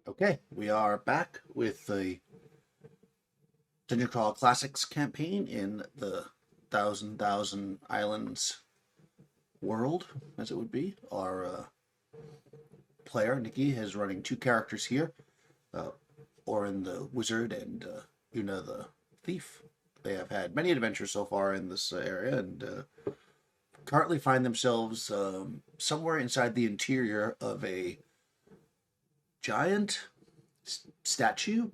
Okay, we are back with the Dungeon Crawl Classics campaign in the Thousand Islands world, as it would be. Our player, Nikki, is running two characters here, uh, Orin the Wizard and Una the Thief. They have had many adventures so far in this area and currently find themselves somewhere inside the interior of a giant statue.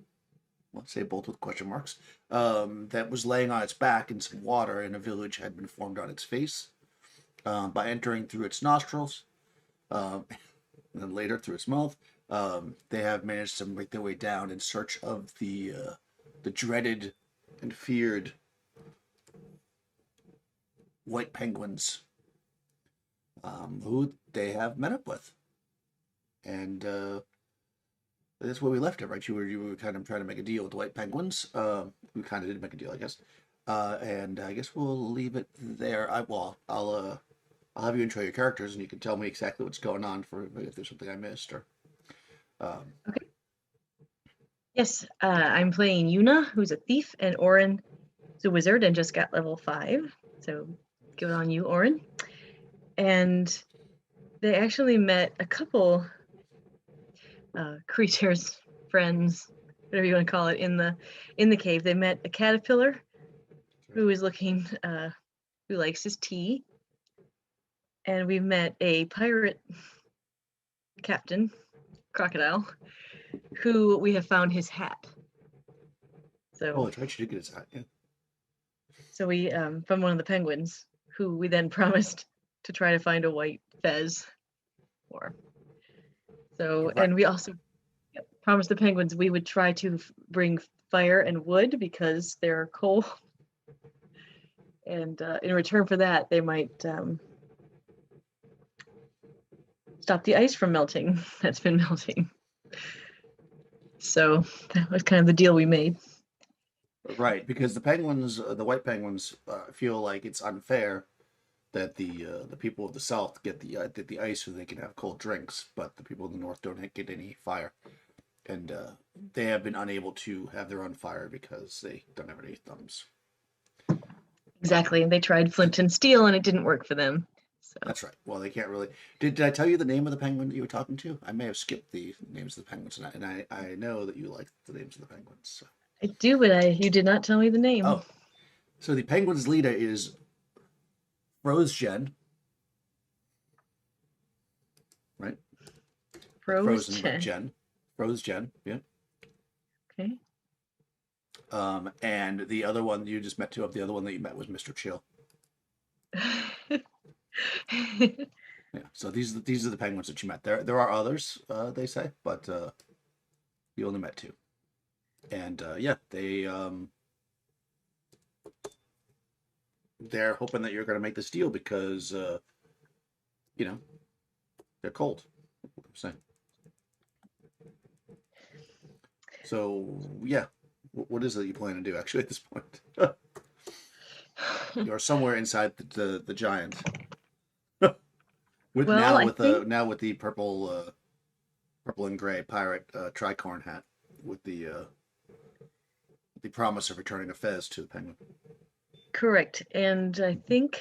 Let's say both with question marks, that was laying on its back in some water, and a village had been formed on its face by entering through its nostrils, and then later through its mouth. They have managed to make their way down in search of the dreaded and feared white penguins, who they have met up with, and that's where we left it, right? You were kind of trying to make a deal with the white penguins. We kind of did make a deal, I guess. And I guess we'll leave it there. I'll have you intro your characters, and you can tell me exactly what's going on for if there's something I missed or. Okay. Yes, I'm playing Yuna, who's a thief, and Orin is a wizard and just got level 5. So good on you, Orin. And they actually met a couple creatures, friends, whatever you want to call it, in the cave. They met a caterpillar who is looking, who likes his tea, and we met a pirate captain, crocodile, who we have found his hat. Oh, So, that's right. You did get his hat. Yeah. so we from one of the penguins, who we then promised to try to find a white fez for. So, Right. and we also promised the penguins we would try to bring fire and wood because they're cold. And in return for that, they might stop the ice from melting that's been melting. So that was kind of the deal we made. Right, because the white penguins, feel like it's unfair that the people of the south get the ice so they can have cold drinks, but the people of the north don't get any fire, and they have been unable to have their own fire because they don't have any thumbs. Exactly. And they tried flint and steel and it didn't work for them. So That's right. Well, they can't really. Did I tell you the name of the penguin that you were talking to? I may have skipped the names of the penguins, and I know that you like the names of the penguins. So. I do, but you did not tell me the name. Oh, so the penguin's leader is Frozgen, right? Like Rose frozen, but Chen. Gen. Frozgen, yeah. Okay. And the other one you just met two of, the other one that you met was Mr. Chill. Yeah. So these are the penguins that you met. There are others, they say, but you only met two. And yeah, they're hoping that you're going to make this deal because you know they're cold. I'm saying. So yeah, what is it you plan to do actually at this point? You're somewhere inside the giant. with Well, now I with think now with the purple and gray pirate tricorn hat with the promise of returning a fez to the penguin. correct. And I think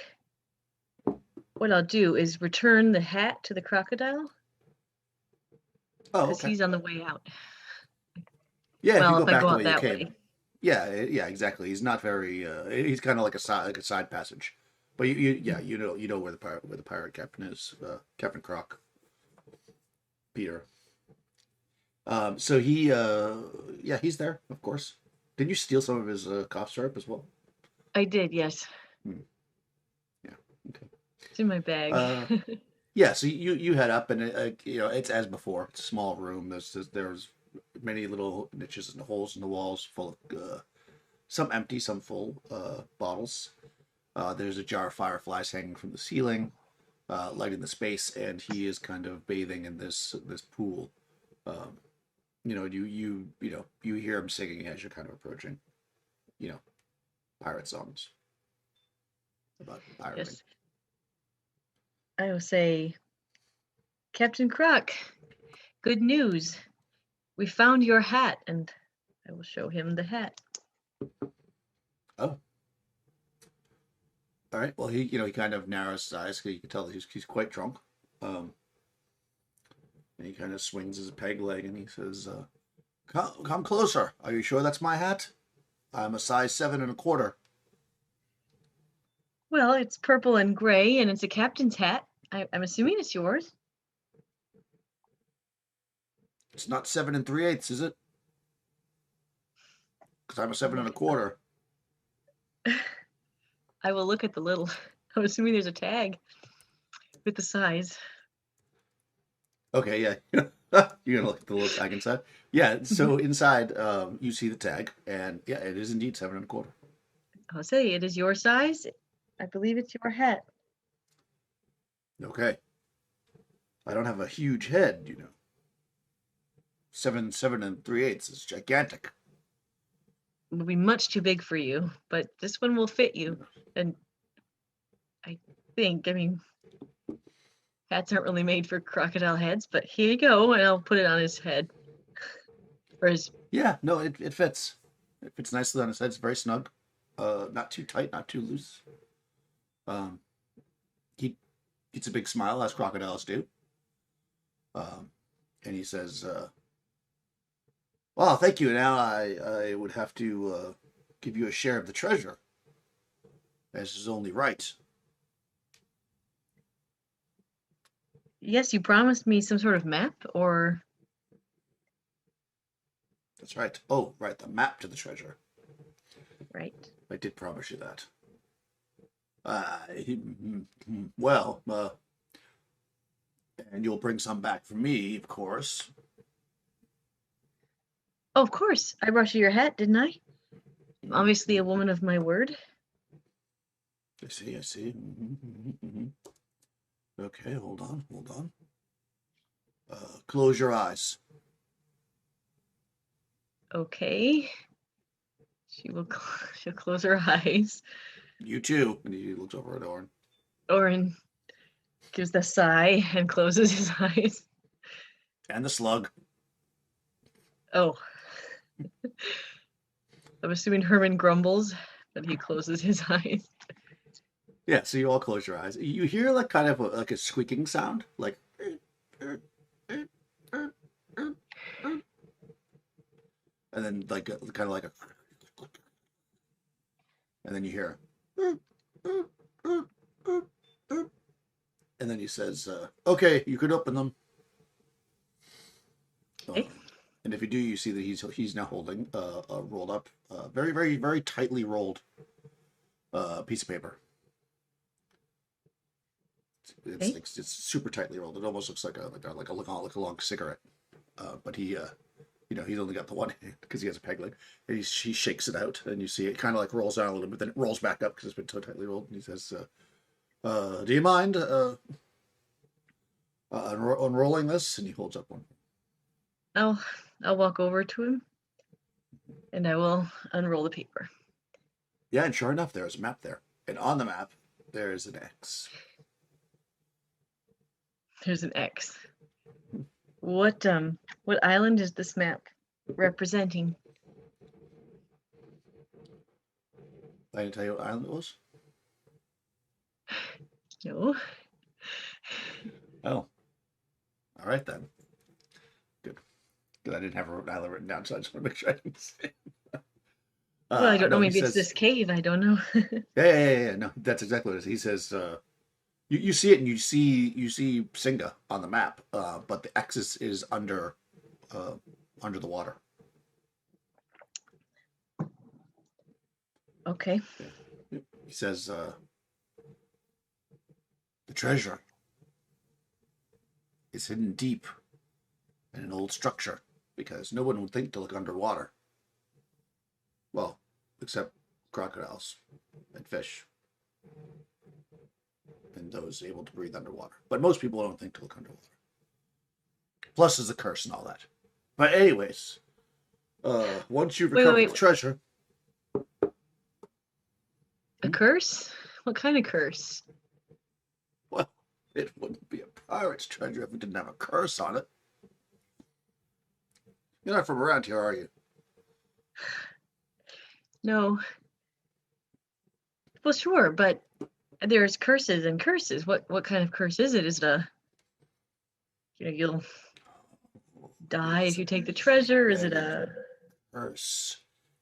what I'll do is return the hat to the crocodile Oh, because okay. he's on the way out. Yeah, if you Well, go if I back go the out way you that came. way. Yeah, exactly. He's not very. He's kind of like a side passage, but you know where the pirate captain is, Captain Croc, Peter. So yeah, he's there, of course. Didn't you steal some of his cough syrup as well? I did, yes. Hmm. Yeah. Okay. It's in my bag. Uh, yeah. So you head up, and it's as before. It's a small room. There's many little niches and holes in the walls, full of some empty, some full bottles. There's a jar of fireflies hanging from the ceiling, lighting the space, and he is kind of bathing in this pool. Um, you hear him singing as you're kind of approaching. You know, pirate songs about pirating. Yes. I will say, Captain Croc, good news. We found your hat, and I will show him the hat. Oh. All right. Well, he kind of narrows his eyes because you can tell that he's quite drunk. And he kind of swings his peg leg and he says, come closer. Are you sure that's my hat? I'm a size 7 1/4. Well, it's purple and gray, and it's a captain's hat. I'm assuming it's yours. It's not 7 3/8, is it? Because I'm a 7 1/4. I will look at the little. I'm assuming there's a tag with the size. Okay, yeah. You're gonna look at the little tag inside. Yeah. So inside, you see the tag, and yeah, it is indeed 7 1/4. I'll say it is your size. I believe it's your hat. Okay. I don't have a huge head, 7 3/8 is gigantic. It will be much too big for you, but this one will fit you. And I mean, hats aren't really made for crocodile heads, but here you go, and I'll put it on his head. Or his. Yeah, no, it fits. It fits nicely on his head. It's very snug. Not too tight, not too loose. He gets a big smile, as crocodiles do. And he says, well, thank you. Now I would have to give you a share of the treasure, as is only right. Yes, you promised me some sort of map, or That's right. Oh, right, the map to the treasure. right? I did promise you that. Well, and you'll bring some back for me, of course. Oh, of course. I brought you your hat, didn't I? I'm obviously a woman of my word. I see, I see. Okay, hold on. Close your eyes. Okay. She'll close her eyes. You too. And he looks over at Orin. Orin gives the sigh and closes his eyes. And the slug. Oh. I'm assuming Herman grumbles, but he closes his eyes. Yeah, so you all close your eyes. You hear like kind of like a squeaking sound, like, and then like kind of like a, and then you hear, and then he says, "Okay, you could open them." Okay. And if you do, you see that he's now holding a rolled up, very very very tightly rolled piece of paper. It's super tightly rolled. It almost looks like a long cigarette. But he he's only got the one hand because he has a peg leg. And he shakes it out, and you see it kind of like rolls down a little bit, then it rolls back up because it's been so tightly rolled. And he says, "Do you mind unrolling this?" And he holds up one. I'll walk over to him, and I will unroll the paper. Yeah, and sure enough, there's a map there, and on the map there is an X. There's an X. What island is this map representing? I didn't tell you what island it was. No. Oh, all right then. Good. Because I didn't have an island written down, so I just want to make sure I didn't say it. Well, I don't know. Maybe it's this cave. I don't know. Yeah. No, that's exactly what it is. He says, you see it, and you see Singa on the map, but the X is under the water. Okay. Yeah. He says, the treasure is hidden deep in an old structure because no one would think to look underwater. Well, except crocodiles and fish and those able to breathe underwater. But most people don't think to look underwater. Plus, there's a curse and all that. But anyways, once you've recovered the treasure, a curse? What kind of curse? well, it wouldn't be a pirate's treasure if it didn't have a curse on it. You're not from around here, are you? No. Well, sure, but there's curses and curses. What kind of curse is it? Is it a, you'll die if you take the treasure? Is it a curse?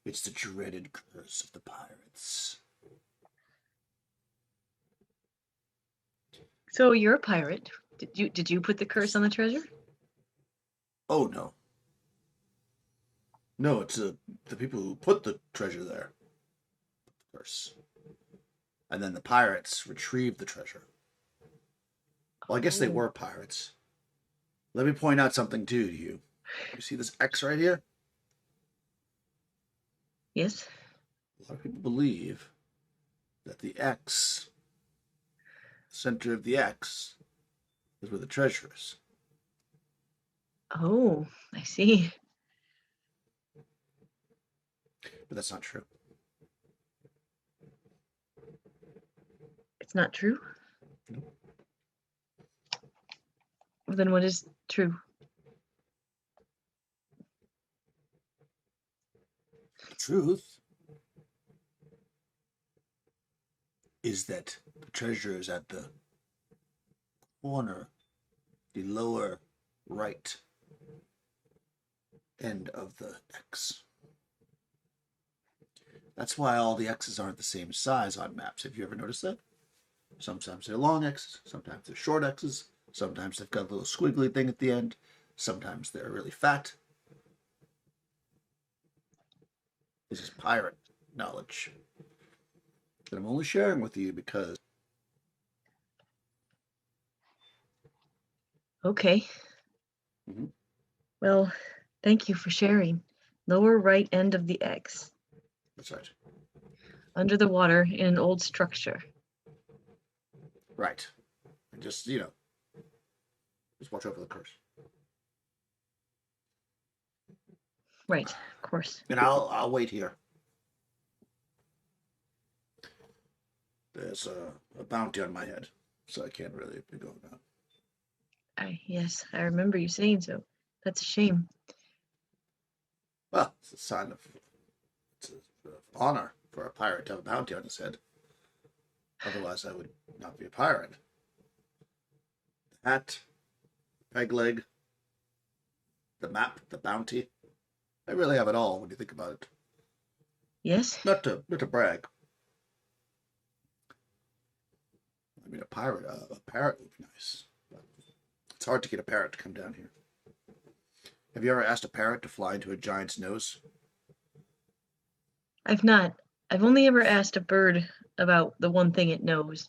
It's the dreaded curse of the pirates. So you're a pirate. Did you put the curse on the treasure? Oh no. No, it's the people who put the treasure there. The curse. And then the pirates retrieved the treasure. Well, I guess they were pirates. Let me point out something too to you. You see this X right here? Yes. A lot of people believe that the X, the center of the X, is where the treasure is. Oh, I see. But that's not true. It's not true? No. Well, then what is true? The truth is that the treasure is at the corner, the lower right end of the X. That's why all the X's aren't the same size on maps. Have you ever noticed that? Sometimes they're long X's, sometimes they're short X's, sometimes they've got a little squiggly thing at the end, sometimes they're really fat. This is pirate knowledge that I'm only sharing with you because. Okay. Mhm. Well, thank you for sharing. Lower right end of the X. That's right. Under the water in an old structure. Right. And just, just watch out for the curse. Right, of course. And I'll wait here. There's a bounty on my head, so I can't really be going out. Yes, I remember you saying so. That's a shame. Well, it's a sign of honor for a pirate to have a bounty on his head. Otherwise, I would not be a pirate. The hat, peg leg, the map, the bounty. I really have it all when you think about it. Yes? Not to brag. I mean, a parrot would be nice. But it's hard to get a parrot to come down here. Have you ever asked a parrot to fly into a giant's nose? I've not. I've only ever asked a bird about the one thing it knows.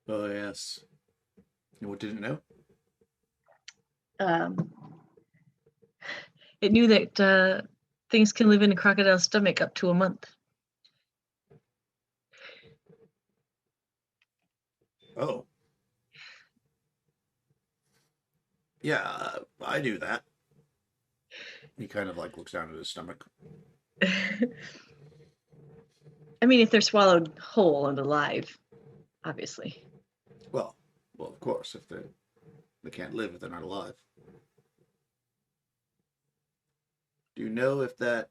Oh, yes. And what did it know? Um, it knew that things can live in a crocodile's stomach up to a month. Oh. Yeah, I knew that. He kind of looks down at his stomach. I mean, if they're swallowed whole and alive, obviously. Well, of course, if they can't live if they're not alive. Do you know if that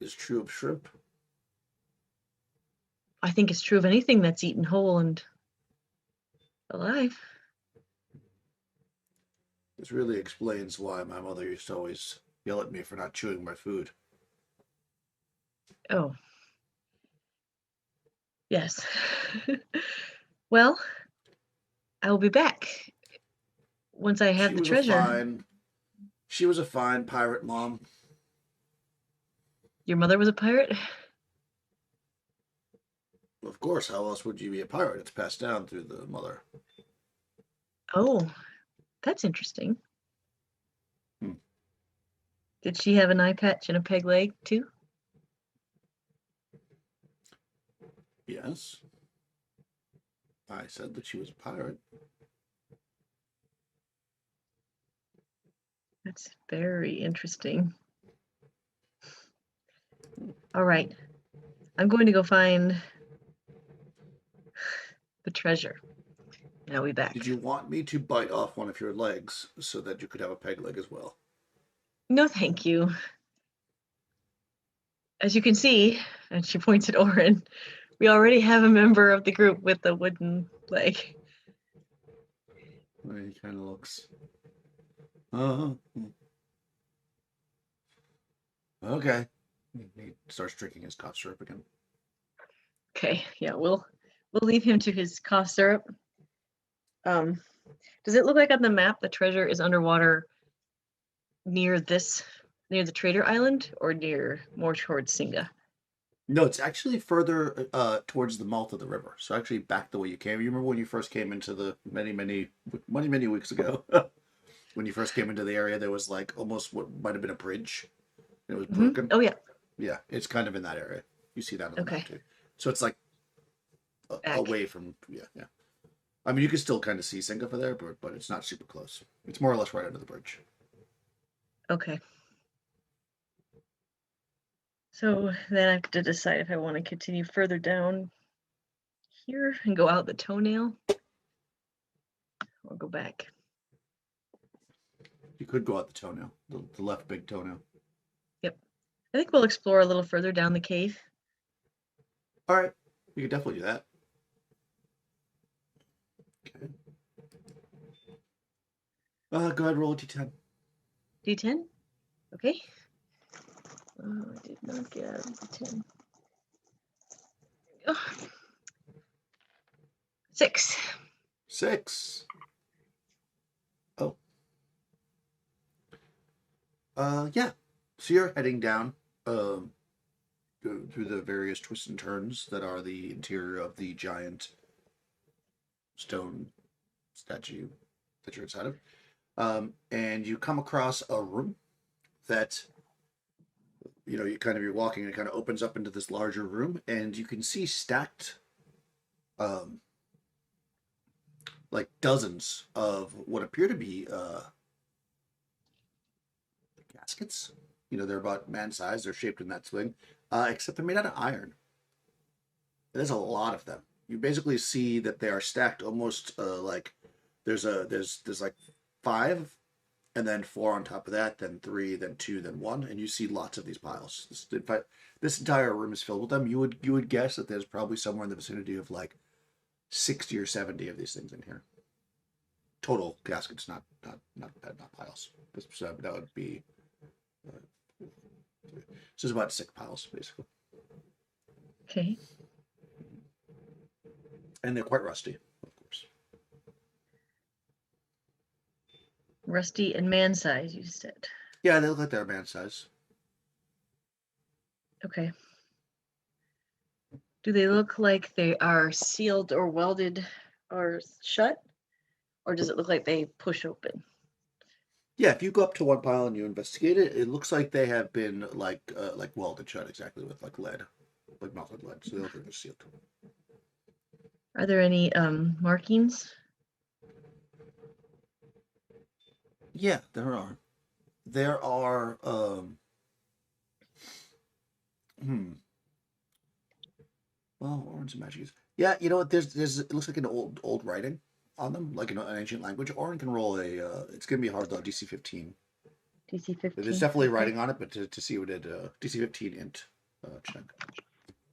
is true of shrimp? I think it's true of anything that's eaten whole and alive. This really explains why my mother used to always yell at me for not chewing my food. Oh. Yes. Well, I will be back once I have the treasure. She was a fine pirate mom. Your mother was a pirate? Of course, how else would you be a pirate? It's passed down through the mother. Oh, that's interesting. Hmm. Did she have an eye patch and a peg leg too? Yes. I said that she was a pirate. That's very interesting. All right. I'm going to go find the treasure. I'll be back. Did you want me to bite off one of your legs so that you could have a peg leg as well? No, thank you. As you can see, and she points at Orin, we already have a member of the group with a wooden leg. He kind of looks. Oh, okay. He starts drinking his cough syrup again. Okay, yeah, we'll leave him to his cough syrup. Does it look like on the map the treasure is underwater near the trader island, or near more towards Singa? No, it's actually further towards the mouth of the river. So actually back the way you came. You remember when you first came into the many weeks ago, when you first came into the area, there was like almost what might have been a bridge. It was broken. Oh yeah. Yeah, it's kind of in that area. You see that on the Okay. map too. So it's like Back. away from yeah. I mean, you can still kind of see Singapore there, but it's not super close. It's more or less right under the bridge. Okay. So then I have to decide if I want to continue further down here and go out the toenail, or go back. You could go out the toenail, the left big toenail. Yep. I think we'll explore a little further down the cave. All right, you could definitely do that. Okay. Go ahead, roll a d10. D10? Okay. Oh, I did not get out of D10. Oh. 6. 6. Oh. Yeah. So you're heading down through the various twists and turns that are the interior of the giant stone statue that you're inside of. And you come across a room that you're walking and it kind of opens up into this larger room, and you can see stacked like dozens of what appear to be caskets. They're about man size. They're shaped in that swing, except they're made out of iron. There's a lot of them. You basically see that they are stacked almost like there's like 5, and then 4 on top of that, then 3, then 2, then 1, and you see lots of these piles. This entire room is filled with them. You would guess that there's probably somewhere in the vicinity of like 60 or 70 of these things in here. Total caskets, not piles. So that would be. So it's about 6 piles, basically. Okay. And they're quite rusty, of course. Rusty and man size, you said. Yeah, they look like they're man size. Okay. Do they look like they are sealed or welded or shut? Or does it look like they push open? Yeah, if you go up to one pile and you investigate it, it looks like they have been like welded shut, exactly, with like lead, like melted lead. So they look like they're sealed. Are there any markings? Yeah, there are. There are. Well, orange and magic is. Yeah, you know what? There's. It looks like an old writing on them, like an ancient language. Orin can roll a. It's gonna be hard though. DC 15. DC 15. There's definitely writing on it, but to see what it DC 15 int check.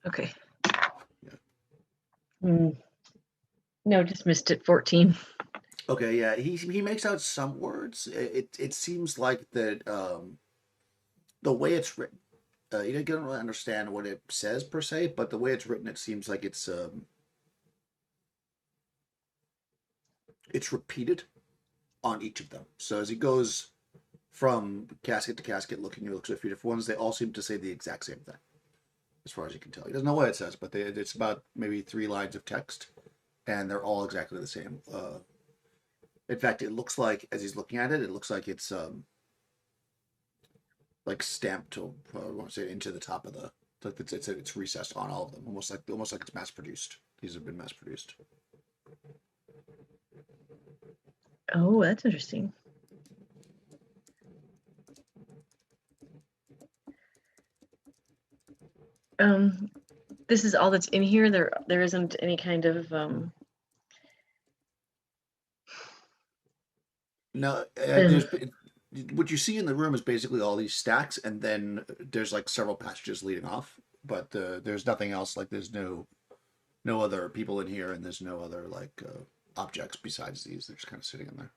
Okay. Yeah. No, just missed it. 14. Okay, yeah, he makes out some words. It seems like that the way it's written, you don't really understand what it says per se, but the way it's written, it seems like it's repeated on each of them. So as he goes from casket to casket, looking, he looks at a few different ones. They all seem to say the exact same thing, as far as you can tell. He doesn't know what it says, but it's about maybe 3 lines of text, and they're all exactly the same. In fact, it looks like, as he's looking at it, it looks like it's like stamped to I want to say into the top of the, like it's recessed on all of them, almost like it's mass produced. These have been mass produced. Oh, that's interesting. This is all that's in here. There isn't any kind of No, And what you see in the room is basically all these stacks, and then there's like several passages leading off. But there's nothing else. Like there's no other people in here, and there's no other like objects besides these. They're just kind of sitting in there.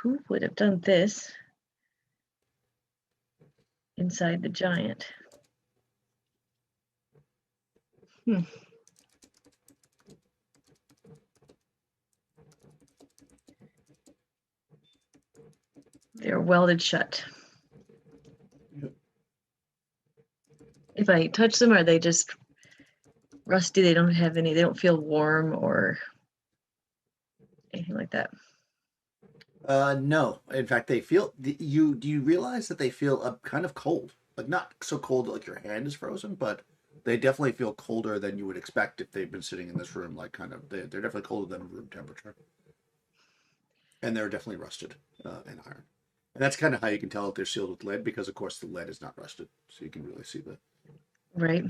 who would have done this inside the giant? They're welded shut. Yep. If I touch them, are they just rusty? They don't feel warm or anything like that. No. In fact, they feel you. Do you realize that they feel kind of cold? Like not so cold that like your hand is frozen, but they definitely feel colder than you would expect if they've been sitting in this room. Like kind of, they're definitely colder than room temperature, and they're definitely rusted and iron. And that's kind of how you can tell if they're sealed with lead, because of course the lead is not rusted, so you can really see that. Right.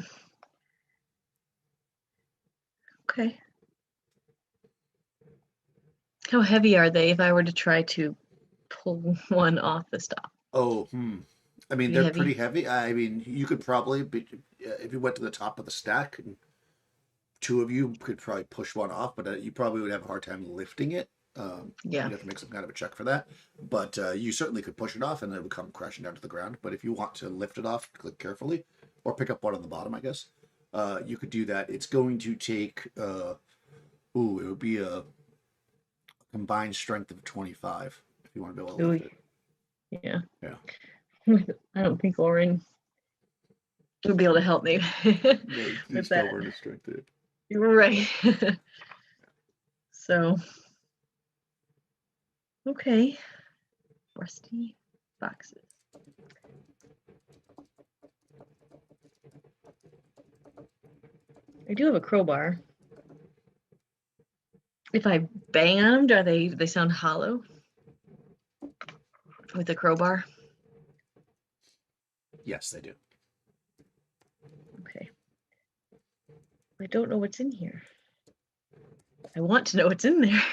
Okay. How heavy are they if I were to try to pull one off the stop? Oh, I mean, Pretty they're heavy. pretty heavy. I mean, you could probably be, if you went to the top of the stack, and two of you could probably push one off, but you probably would have a hard time lifting it. Yeah. You'd have to make some kind of a check for that. But you certainly could push it off, and it would come crashing down to the ground. But if you want to lift it off, click carefully, or pick up one on the bottom, I guess. You could do that. It's going to take. It would be a combined strength of 25 if you want to be able to lift Ooh, it. yeah. Yeah. I don't think Lauren would be able to help me No, with he's that. over in his strength. You're right. So, okay. Rusty boxes. I do have a crowbar. If I bang on them, do they sound hollow with the crowbar? Yes, they do. Okay. I don't know what's in here. I want to know what's in there.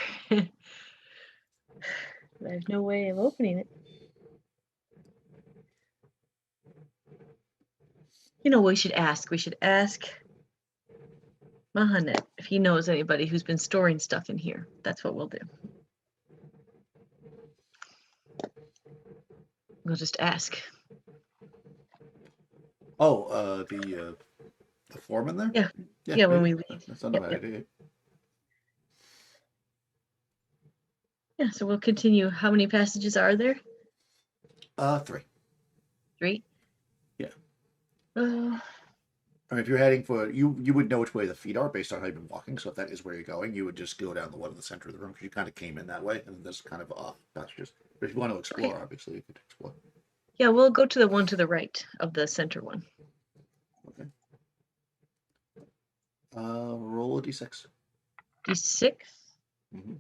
But I have no way of opening it. You know, we should ask. We should ask Mahanet if he knows anybody who's been storing stuff in here. That's what we'll do. We'll just ask. Oh, the foreman there? Yeah. Yeah, Yeah, when maybe. we leave. That's not a Yep, bad yep. idea. Yeah, so we'll continue. How many passages are there? 3. 3? Yeah. Uh, I mean, if you're heading for you would know which way the feet are based on how you've been walking. So if that is where you're going, you would just go down the one in the center of the room, because you kind of came in that way, and then there's kind of off passages. But if you want to explore, Okay. obviously you could explore. yeah, we'll go to the one to the right of the center one. Okay. Roll a d6. D6? Mm-hmm.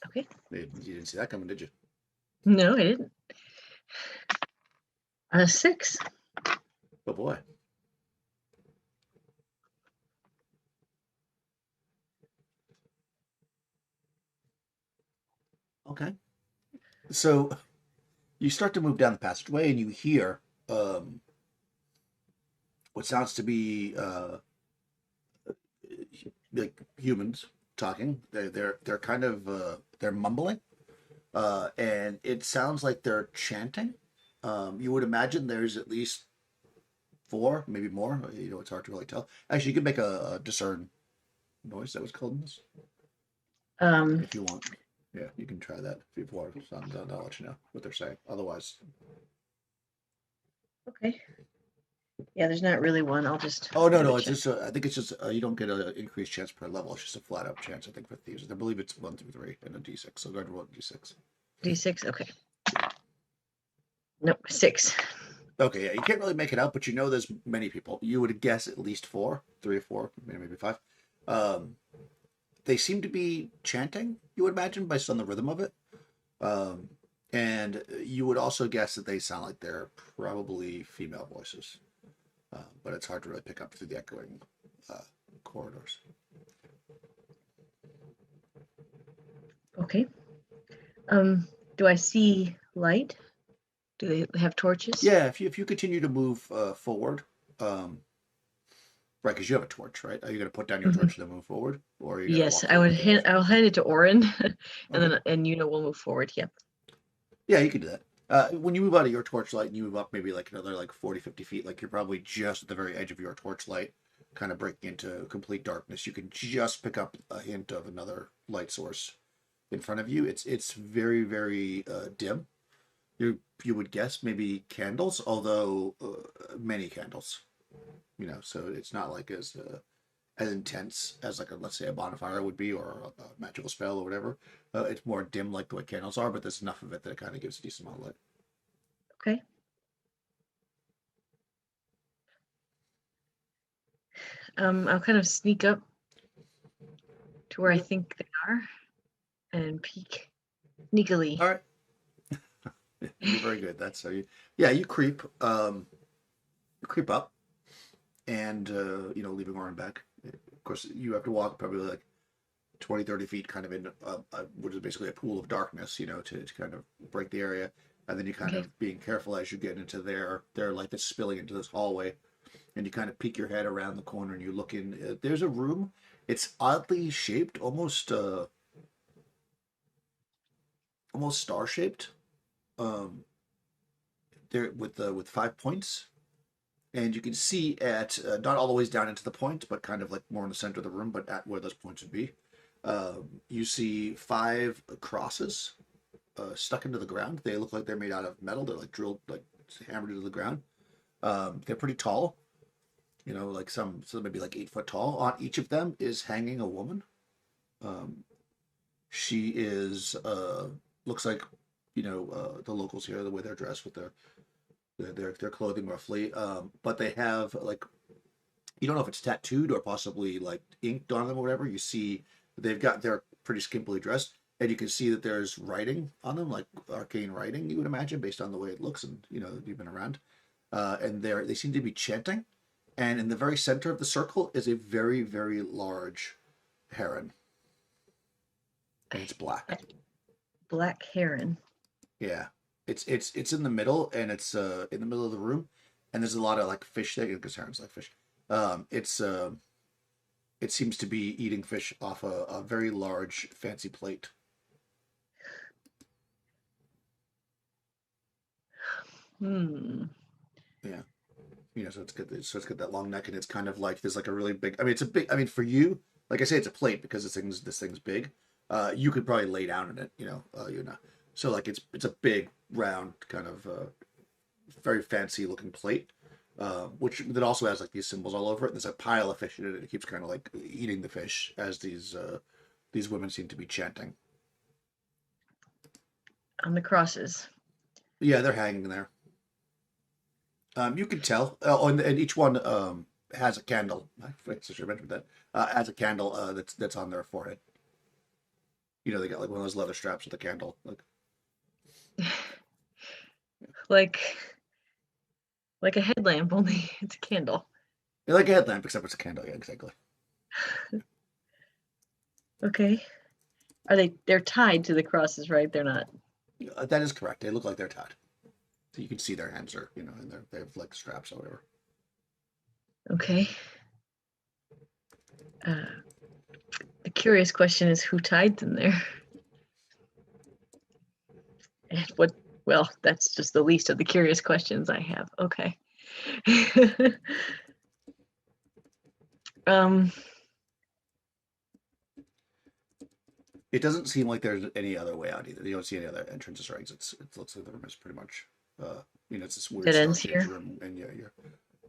Okay. You didn't see that coming, did you? No, I didn't. 6. Oh boy. Okay. So you start to move down the passageway, and you hear what sounds to be like humans talking. They're kind of they're mumbling, and it sounds like they're chanting. You would imagine there's at least 4, maybe more. You know, it's hard to really tell. Actually, you can make a discern noise. That was called in this, Um, if you want. Yeah, you can try that if you want. I'll let you know what they're saying. Otherwise, okay. Yeah, there's not really one. I'll just. oh no, give it no, a it's check. just I think it's just you don't get an increased chance per level. It's just a flat out chance. I think for thieves, I believe it's 1 through 3 and a d6. So go ahead and roll a d6. D6. Okay. Nope. 6. Okay, yeah, you can't really make it out, but you know there's many people. You would guess at least 4, 3 or 4, maybe 5. Um, they seem to be chanting. You would imagine based on the rhythm of it, um, and you would also guess that they sound like they're probably female voices, but it's hard to really pick up through the echoing corridors. Okay. Do I see light? Do they have torches? Yeah, if you continue to move forward, um, right, because you have a torch, right? Are you going to put down your Mhm. torch and then move forward, or are you going to Yes, walk forward with yours? I'll hand it to Orin, and Okay. then we'll move forward. Yep. Yeah, you can do that. When you move out of your torchlight and you move up maybe like another like 40, 50 feet, like you're probably just at the very edge of your torchlight, kind of breaking into complete darkness. You can just pick up a hint of another light source in front of you. It's very, very dim. You would guess maybe candles, although many candles. So it's not like as intense as like let's say a bonfire would be or a magical spell or whatever. It's more dim like the way candles are, but there's enough of it that it kind of gives a decent amount of light. Okay. I'll kind of sneak up to where I Okay. think they are and peek sneakily. All right. You're very good. That's how you. Yeah, you creep up, and leaving Orin back. Of course, you have to walk probably like 20, 30 feet, kind of in which is basically a pool of darkness, to kind of break the area, and then you kind Okay. of being careful as you get into their light that's spilling into this hallway, and you kind of peek your head around the corner and you look in. There's a room. It's oddly shaped, almost star shaped. Um, there with 5 points, and you can see at not all the ways down into the point, but kind of like more in the center of the room, but at where those points would be. You see 5 crosses stuck into the ground. They look like they're made out of metal. They're like drilled, like hammered into the ground. They're pretty tall. Like some maybe like 8 foot tall. On each of them is hanging a woman. Um, she is looks like the locals here, the way they're dressed with their clothing roughly. But they have like you don't know if it's tattooed or possibly like inked on them or whatever. You see they're pretty skimpily dressed, and you can see that there's writing on them, like arcane writing, you would imagine, based on the way it looks, and you've been around. And they seem to be chanting, and in the very center of the circle is a very, very large heron, and it's black. Black heron. Yeah, it's in the middle, and it's in the middle of the room, and there's a lot of like fish there because herons like fish. It's it seems to be eating fish off a very large fancy plate. Hmm. Yeah, so it's good. So it's got that long neck, and it's kind of like there's like a really big. I mean, it's a big. I mean, for you, like I say, it's a plate because this thing's big. You could probably lay down in it. So like it's a big round kind of very fancy looking plate. Which that also has like these symbols all over it. There's a pile of fish in it. And it keeps kind of like eating the fish as these women seem to be chanting. On the crosses. Yeah, they're hanging there. You can tell. Oh, and each one has a candle. I should have mentioned that. Has a candle that's on their forehead. They got like one of those leather straps with a candle. like a headlamp, only it's a candle. Like a headlamp, except it's a candle. Yeah, exactly. Okay. They're tied to the crosses, right? They're not. That is correct. They look like they're tied. So you can see their hands are, and they have like straps or whatever. Okay. The curious question is who tied them there? And well, that's just the least of the curious questions I have. Okay. um, It doesn't seem like there's any other way out either. You don't see any other entrances or exits. It looks like the room is pretty much, it's this weird Dead ends star-shaped here. room, and yeah,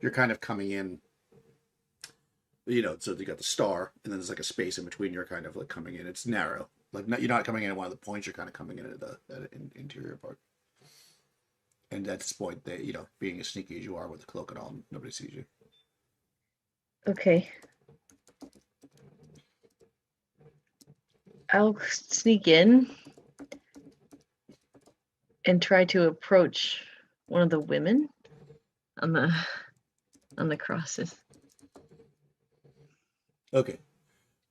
you're kind of coming in. So you got the star, and then there's like a space in between. You're kind of like coming in. It's narrow. Like you're not coming in at one of the points. You're kind of coming in at the interior part. And at this point, being as sneaky as you are with the cloak and all, nobody sees you. Okay. I'll sneak in and try to approach one of the women on the crosses. Okay.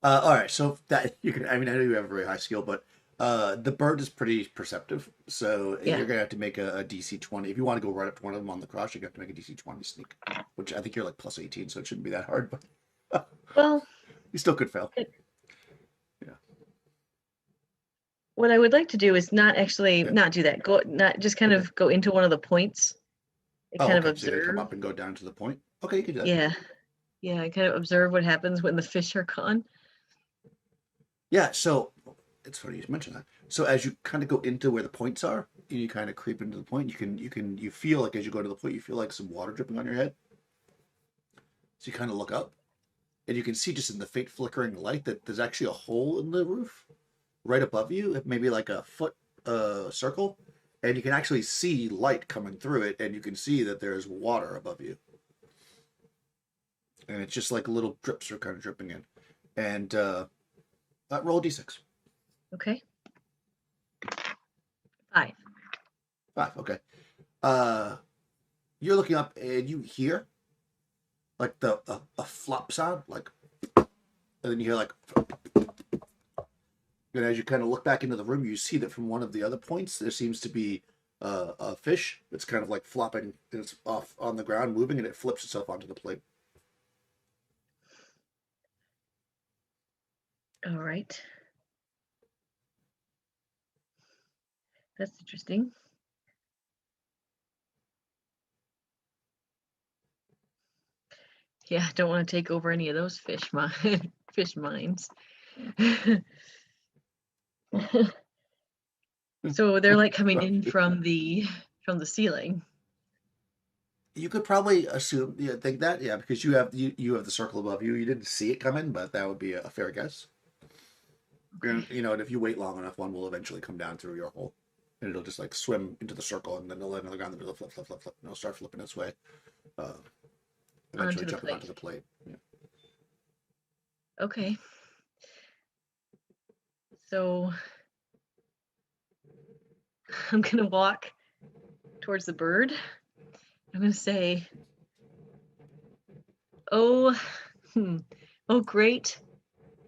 All right. So that you can. I mean, I know you have a very high skill, but The bird is pretty perceptive, so Yeah. you're gonna have to make a DC 20. If you want to go right up to one of them on the cross, you have to make a DC 20 sneak, which I think you're like plus 18, so it shouldn't be that hard, but Well, you still could fail. it, Yeah. what I would like to do is not actually Yeah. not do that. Go not just kind Okay. of go into one of the points and Oh, kind of okay. So you're gonna come observe. up and go down to the point. Okay, you can do that. Yeah. Yeah, and kind of observe what happens when the fish are gone. Yeah. So it's funny you mentioned that. So as you kind of go into where the points are, you kind of creep into the point. You feel like as you go to the point, you feel like some water dripping on your head. So you kind of look up, and you can see just in the faint flickering light that there's actually a hole in the roof right above you, maybe like a foot circle, and you can actually see light coming through it, and you can see that there's water above you, and it's just like little drips are kind of dripping in. And roll a d6. Okay. 5. 5. Okay. Uh, you're looking up, and you hear like the a flop sound, like, and then you hear like. And as you kind of look back into the room, you see that from one of the other points, there seems to be a fish that's kind of like flopping, and it's off on the ground, moving, and it flips itself onto the plate. All right. That's interesting. Yeah, I don't want to take over any of those fish mines. So they're like coming in from the ceiling. You could probably assume, yeah, think that, yeah, because you have the circle above you. You didn't see it come in, but that would be a fair guess. Okay. And if you wait long enough, one will eventually come down through your hole, and it'll just like swim into the circle, and then it'll land on the ground, and it'll flip, flip, flip, flip, and it'll start flipping its way, uh, Onto eventually the jumping onto plate. the plate. Yeah. Okay. So I'm gonna walk towards the bird. I'm gonna say, "Oh, oh, great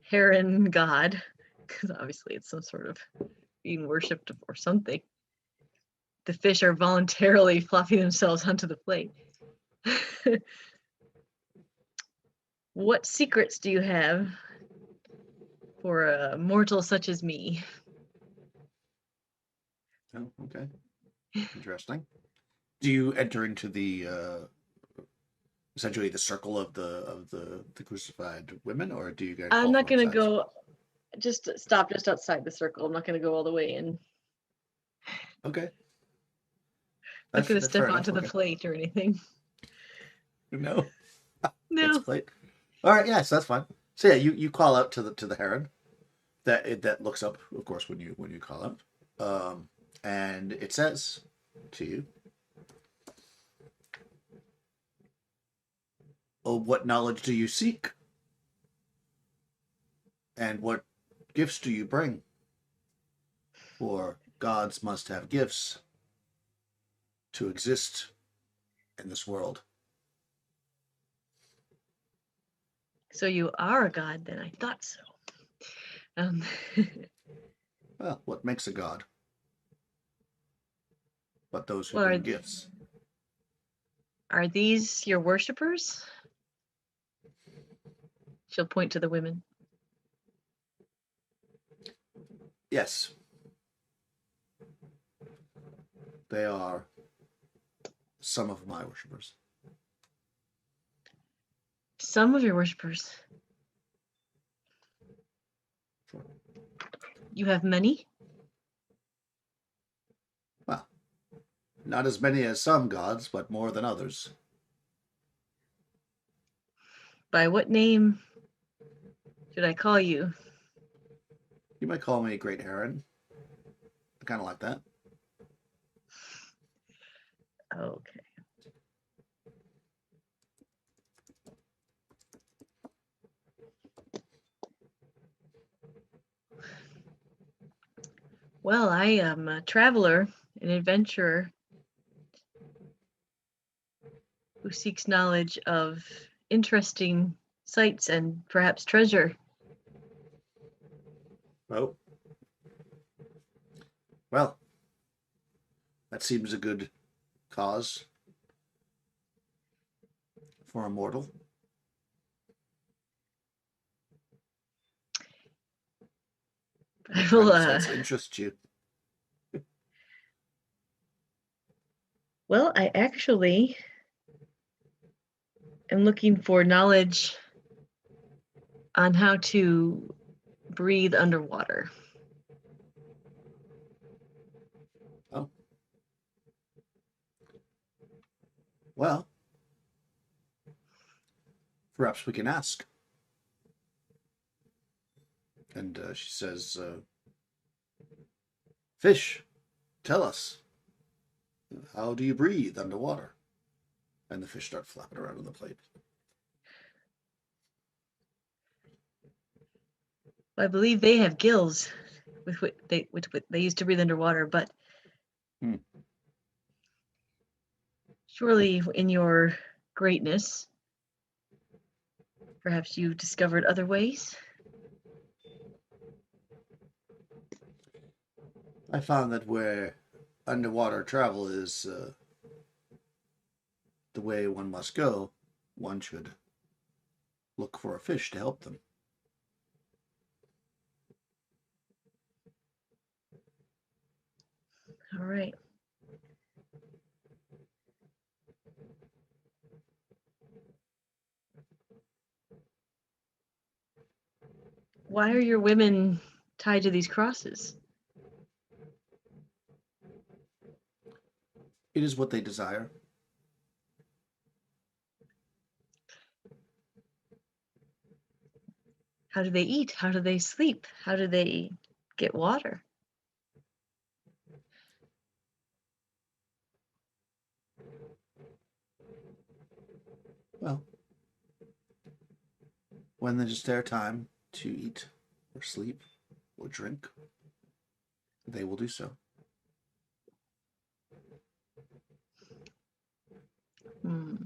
heron god," because obviously it's some sort of being worshipped or something. The fish are voluntarily flopping themselves onto the plate. What secrets do you have for a mortal such as me? Oh, okay. Interesting. Do you enter into the essentially the circle of the crucified women, or do you get I'm call not from gonna outside? go. Just stop just outside the circle. I'm not gonna go all the way in. Okay, Not gonna that's fair step enough. onto the Okay, plate or anything. no, it's No. plate. All right, yes, that's fine. So yeah, you call out to the heron that looks up, of course, when you call out, and it says to you, "Oh, what knowledge do you seek, and what gifts do you bring? For gods must have gifts to exist in this world." So you are a god then? I thought so. Um, Well, what makes a god but those who well, bring gifts? are these your worshippers? She'll point to the women. Yes, they are some of my worshippers. Some of your worshippers. Sure. You have many? Well, not as many as some gods, but more than others. By what name should I call you? You might call me Great Heron. I kind of like that. Okay. Well, I am a traveler, an adventurer who seeks knowledge of interesting sights and perhaps treasure. Oh, Well, that seems a good cause for a mortal. I What will, kind of sights interest you? well, I actually am looking for knowledge on how to breathe underwater. Oh, well, perhaps we can ask. And she says, Fish, tell us, how do you breathe underwater? And the fish start flapping around on the plate. I believe they have gills with what they use to breathe underwater, but Hmm. surely in your greatness, perhaps you've discovered other ways? I found that where underwater travel is the way one must go, one should look for a fish to help them. All right. Why are your women tied to these crosses? It is what they desire. How do they eat? How do they sleep? How do they get water? Well, when it is their time to eat or sleep or drink, they will do so. Hmm.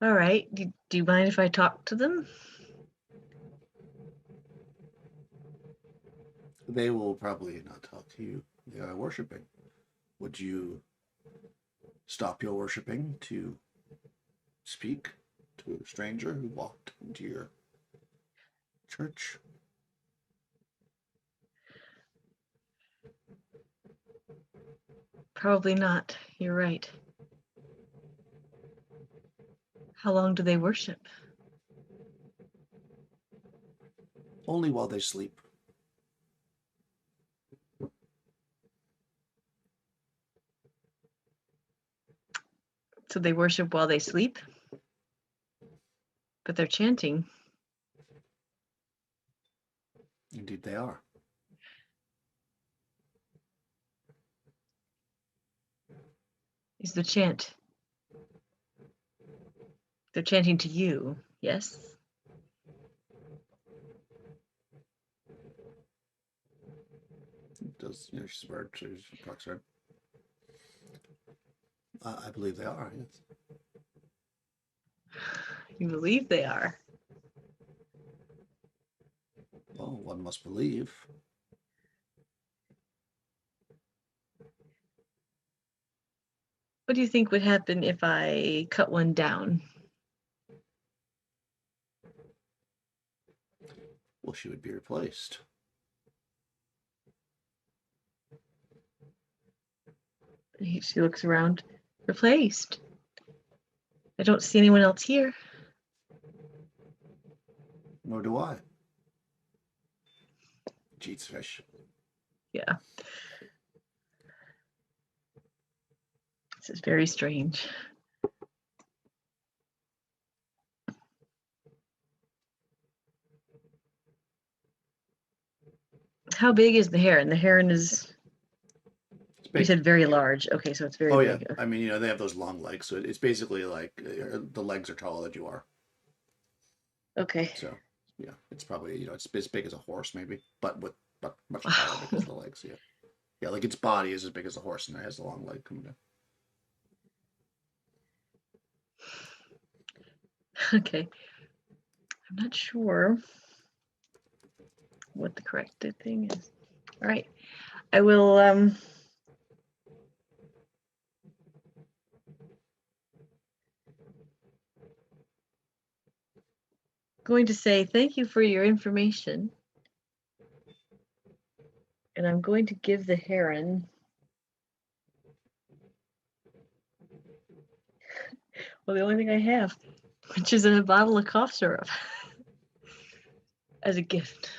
All right. Do you mind if I talk to them? They will probably not talk to you. They are worshiping. Would you stop your worshiping to speak to a stranger who walked into your church? Probably not. You're right. How long do they worship? Only while they sleep. So they worship while they sleep? But they're chanting. Indeed, they are. Is the chant? They're chanting to you, yes? Does she's weird? She's right. I believe they are. Yes. You believe they are. Well, one must believe. What do you think would happen if I cut one down? Well, she would be replaced. She looks around. Replaced. I don't see anyone else here. Nor do I. She eats fish. Yeah. This is very strange. How big is the heron? The heron is, It's you big. said very large. Okay, so it's very Oh yeah. big. I mean, they have those long legs, so it's basically like the legs are taller than you are. Okay. So yeah, it's probably it's as big as a horse maybe, but much taller because of the legs. Yeah, yeah, like its body is as big as a horse, and it has a long leg coming down. Okay. I'm not sure what the correct thing is. All right. I will going to say thank you for your information. And I'm going to give the heron the only thing I have, which is a bottle of cough syrup as a gift.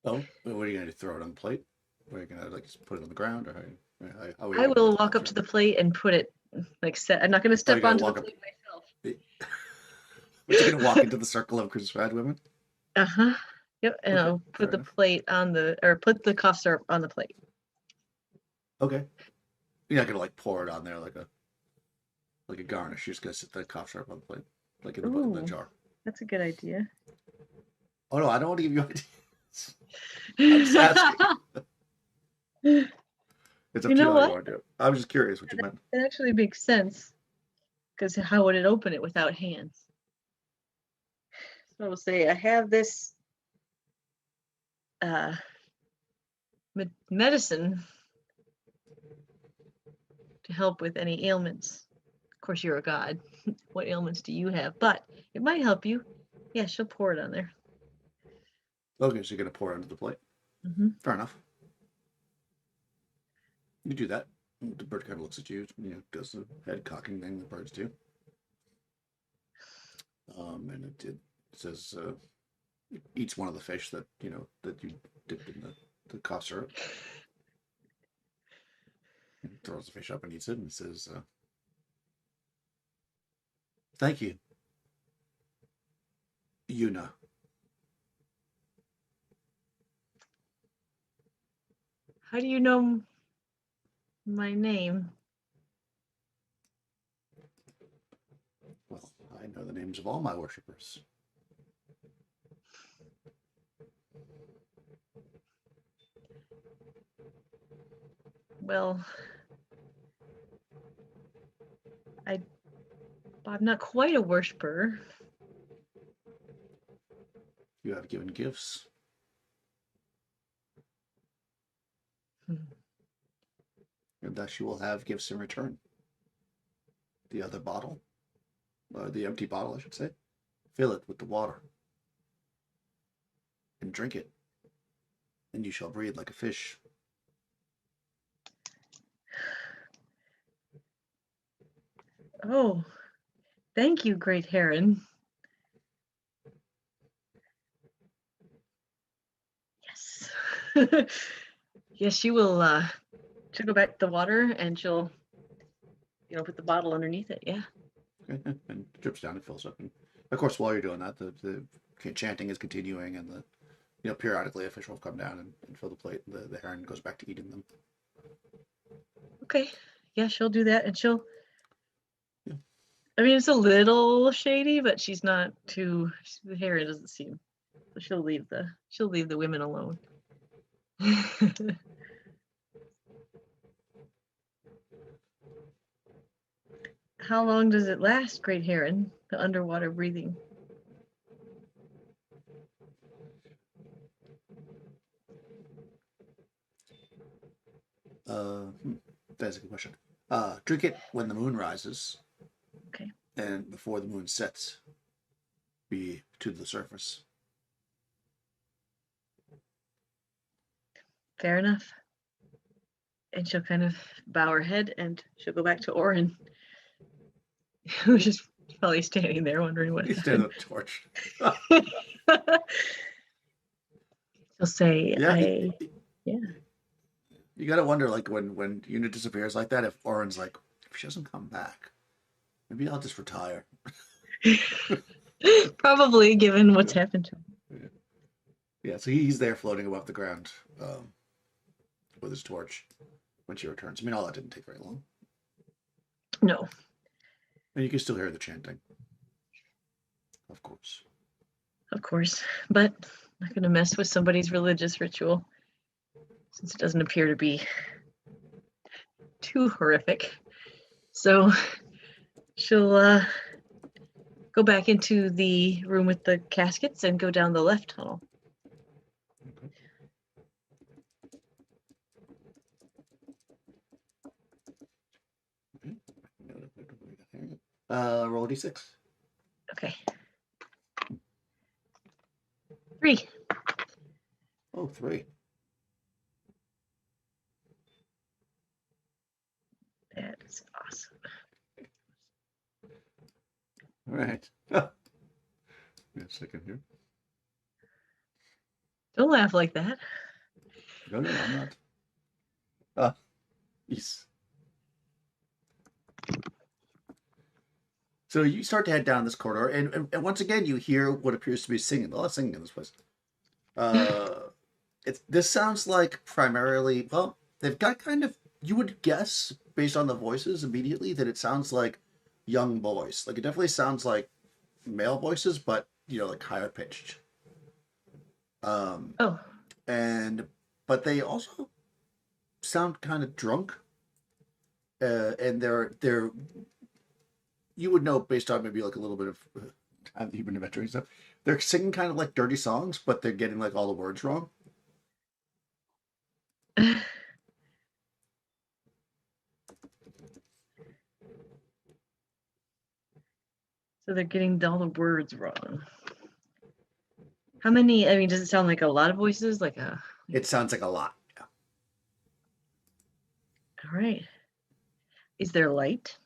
Oh, what are you gonna do? Throw it on the plate? Or are you gonna like just put it on the ground, or how are you I gonna do will the walk cough up to syrup? the plate and put it like set. I'm not going to Oh, you're step gonna onto the walk up. plate myself. But you're gonna walk into the circle of crucified women? Uh-huh. Yep. And Okay, I'll fair put the enough. plate on the, or put the cough syrup on the plate. Okay, you're not gonna like pour it on there like a garnish. You're just gonna sit the cough syrup on the plate, like in the Ooh, jar. that's a good idea. Oh no, I don't want to give you ideas. I'm just asking. It's up You to you know how you what? want to do it. I was just curious what you meant. It actually makes sense because how would it open it without hands? So I will say I have this uh, medicine to help with any ailments. Of course, you're a god. What ailments do you have? But it might help you. Yeah, she'll pour it on there. Okay, so you're gonna pour it onto the plate. Mm-hmm. Fair enough. You do that. The bird kind of looks at you, does the head cocking thing the birds do. And it says, eats one of the fish that that you dipped in the cough syrup. And throws the fish up and eats it, and says, "Thank you, Yuna." How do you know my name? Well, I know the names of all my worshippers. Well, I'm not quite a worshiper. You have given gifts. Hmm. And thus you will have gifts in return. The other bottle, the empty bottle, I should say, fill it with the water and drink it, and you shall breathe like a fish. Oh, thank you, great heron. Yes. Yes, she will she'll go back to the water and she'll put the bottle underneath it. Yeah. Okay, and it drips down and fills up. And of course, while you're doing that, the chanting is continuing, and periodically a fish will come down and fill the plate. The heron goes back to eating them. Okay. Yeah, she'll do that and she'll Yeah. I mean it's a little shady, but she's not too the heron doesn't seem. So she'll leave the women alone. How long does it last, great heron? The underwater breathing. That's a good question. Drink it when the moon rises. Okay. And before the moon sets, be to the surface. Fair enough. And she'll kind of bow her head and she'll go back to Orin, who's just probably standing there wondering what He's standing with a torch. She'll say, Yeah, yeah. you gotta wonder, like when Una disappears like that, if Orin's like, if she doesn't come back, maybe I'll just retire. Probably given what's happened to him. Yeah, so he's there floating above the ground with his torch when she returns. I mean, all that didn't take very long. No. And you can still hear the chanting. Of course. Of course. But I'm not going to mess with somebody's religious ritual since it doesn't appear to be too horrific. So she'll go back into the room with the caskets and go down the left tunnel. Okay. Roll a d6. Okay. 3. Oh, 3. That is awesome. All right. Wait a second here. Don't laugh like that. No, I'm not. Yes. So you start to head down this corridor, and once again you hear what appears to be singing. A lot of singing in this place. This sounds like primarily, well, they've got kind of, you would guess based on the voices immediately that it sounds like young boys. Like it definitely sounds like male voices, but like higher pitched. Oh. And but they also sound kind of drunk. And they're you would know based on maybe like a little bit of time that you've been adventuring stuff. They're singing kind of like dirty songs, but they're getting like all the words wrong. So they're getting all the words wrong. How many? I mean, does it sound like a lot of voices? Like a. It sounds like a lot. Yeah. All right. Is there light?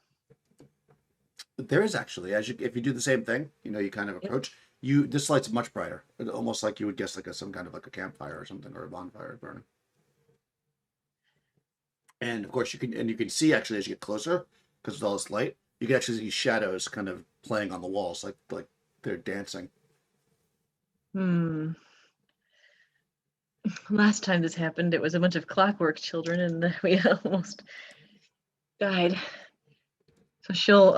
There is actually, if you do the same thing, you kind of approach. This light's much brighter, almost like you would guess like some kind of like a campfire or something, or a bonfire burning. And of course, you can see actually as you get closer, because of all this light, you can actually see shadows kind of playing on the walls, like they're dancing. Last time this happened, it was a bunch of clockwork children, and we almost died. So she'll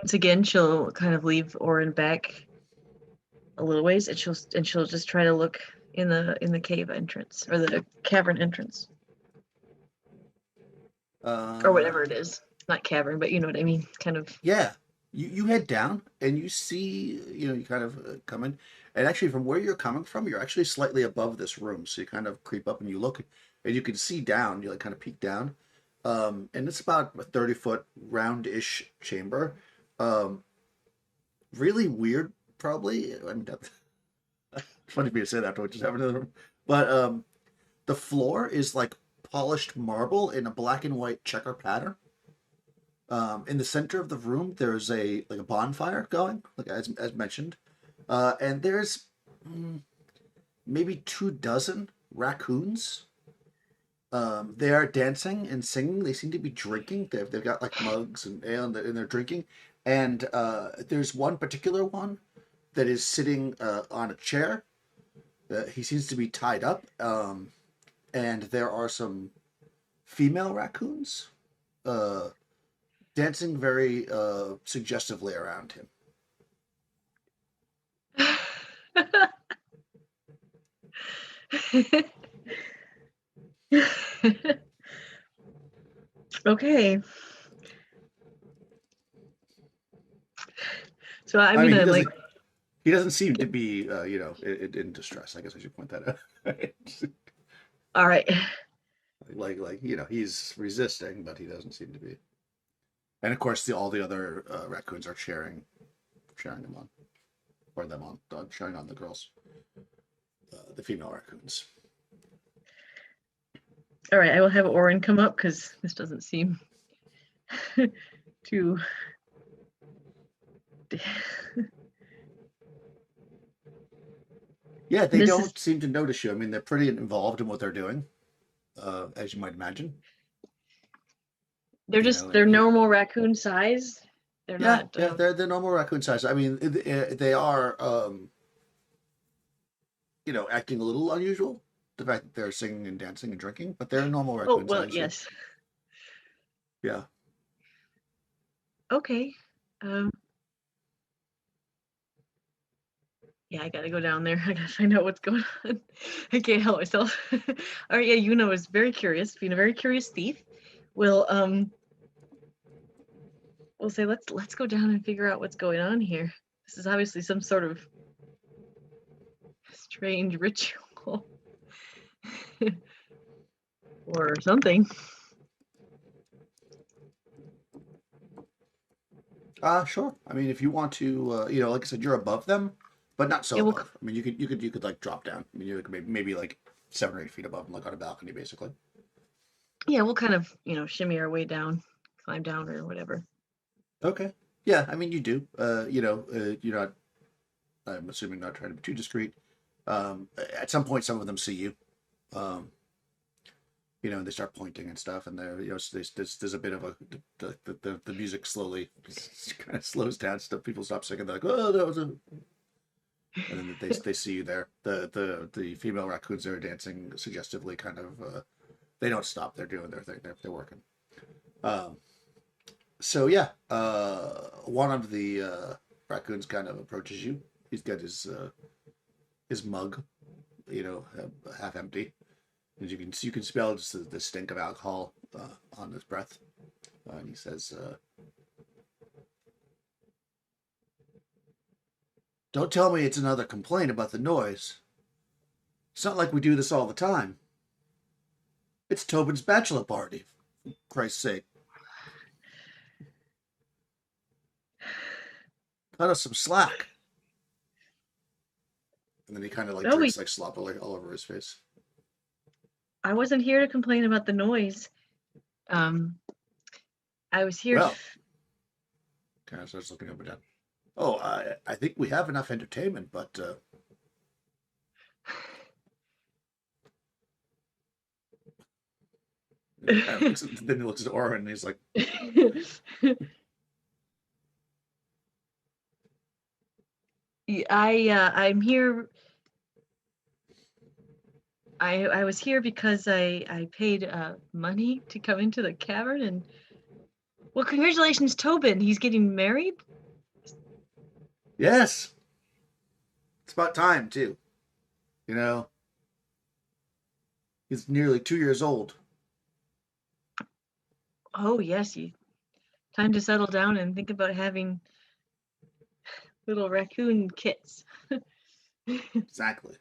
once again she'll kind of leave Orin back a little ways, and she'll just try to look in the cave entrance or the cavern entrance. Or whatever it is. Not cavern, but you know what I mean. Kind of. Yeah. You head down and you see, you kind of come in. And actually, from where you're coming from, you're actually slightly above this room. So you kind of creep up and you look, and you can see down. You like kind of peek down. And it's about a 30-foot round-ish chamber. Really weird, probably. I mean, that's funny for me to say that after what just happened to the room. But the floor is like polished marble in a black and white checker pattern. In the center of the room, there's a bonfire going, like as mentioned, and there's maybe 24 raccoons. They are dancing and singing. They seem to be drinking. They've got like mugs and ale, and they're drinking. And there's one particular one that is sitting on a chair. He seems to be tied up, and there are some female raccoons. Dancing very suggestively around him. Okay. So I'm I mean, gonna he doesn't seem to be in distress. I guess I should point that out. All right. like he's resisting, but he doesn't seem to be. And of course, all the other raccoons are cheering them on, or them on, cheering on the girls, the female raccoons. All right, I will have Orin come up because this doesn't seem too. Yeah, they don't seem to notice you. I mean, they're pretty involved in what they're doing, as you might imagine. They're they're normal raccoon size. They're not. Yeah, they're normal raccoon size. I mean, they are, acting a little unusual. The fact that they're singing and dancing and drinking, but they're normal raccoon size. Oh, well, yes. Yeah. Okay. Yeah, I gotta go down there. I gotta find out what's going on. I can't help myself. All right, yeah, Yuna is very curious, being a very curious thief. We'll say let's go down and figure out what's going on here. This is obviously some sort of strange ritual or something. Sure. I mean, if you want to, like I said, you're above them, but not so Yeah, we'll above. I mean, you could like drop down. I mean, you're like maybe like 7 or 8 feet above them, like on a balcony, basically. yeah, we'll kind of, shimmy our way down, climb down or whatever. Okay. Yeah, I mean, you do. You're not. I'm assuming not trying to be too discreet. At some point, some of them see you. Um, and they start pointing and stuff, and they're, so there's a bit of the music slowly kind of slows down. Stuff people stop singing. They're like, oh, that was a, and then they see you there. The female raccoons are dancing suggestively, kind of. They don't stop. They're doing their thing. They're working. Um, so yeah, one of the raccoons kind of approaches you. He's got his mug, half empty. As you can smell just the stink of alcohol on his breath. And he says, "Don't tell me it's another complaint about the noise. It's not like we do this all the time. It's Tobin's bachelor party, for Christ's sake. Cut us some slack." And then he kind of like Oh, drinks like slop all over his face. I wasn't here to complain about the noise. I was here Well, kind of starts looking up and down. Oh, I think we have enough entertainment, but then he looks at Oren and he's like, I'm here. I was here because I paid money to come into the cavern, and well, congratulations, Tobin. He's getting married. "Yes, it's about time too. He's nearly 2 years old." Oh yes, time to settle down and think about having little raccoon kits. Exactly.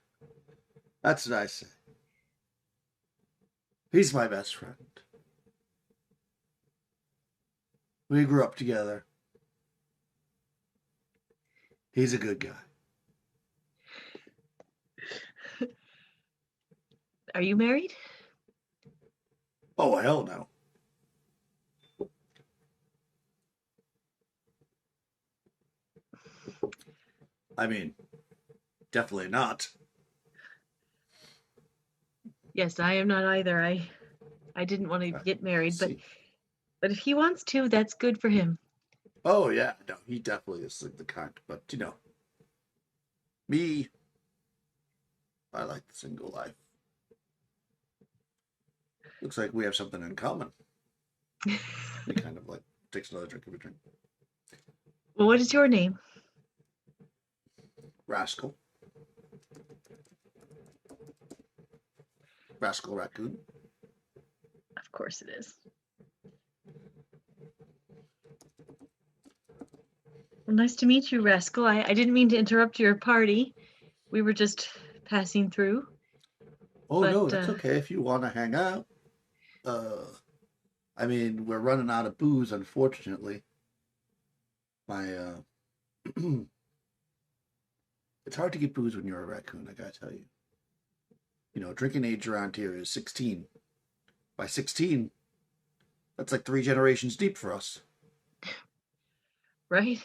That's what I say. He's my best friend. We grew up together. He's a good guy. Are you married? Oh, hell no. I mean, definitely not. Yes, I am not either. I didn't want to get married, but if he wants to, that's good for him. Oh, yeah. No, he definitely is the kind. But, me, I like the single life. Looks like we have something in common. He kind of like takes another drink of a drink. Well, what is your name? Rascal. Rascal Raccoon. Of course it is. Well, nice to meet you, Rascal. I didn't mean to interrupt your party. We were just passing through. Oh, no, that's okay if you want to hang out. I mean, we're running out of booze, unfortunately. It's hard to get booze when you're a raccoon, I gotta tell you. Drinking age around here is 16. By 16, that's like 3 generations deep for us. Right?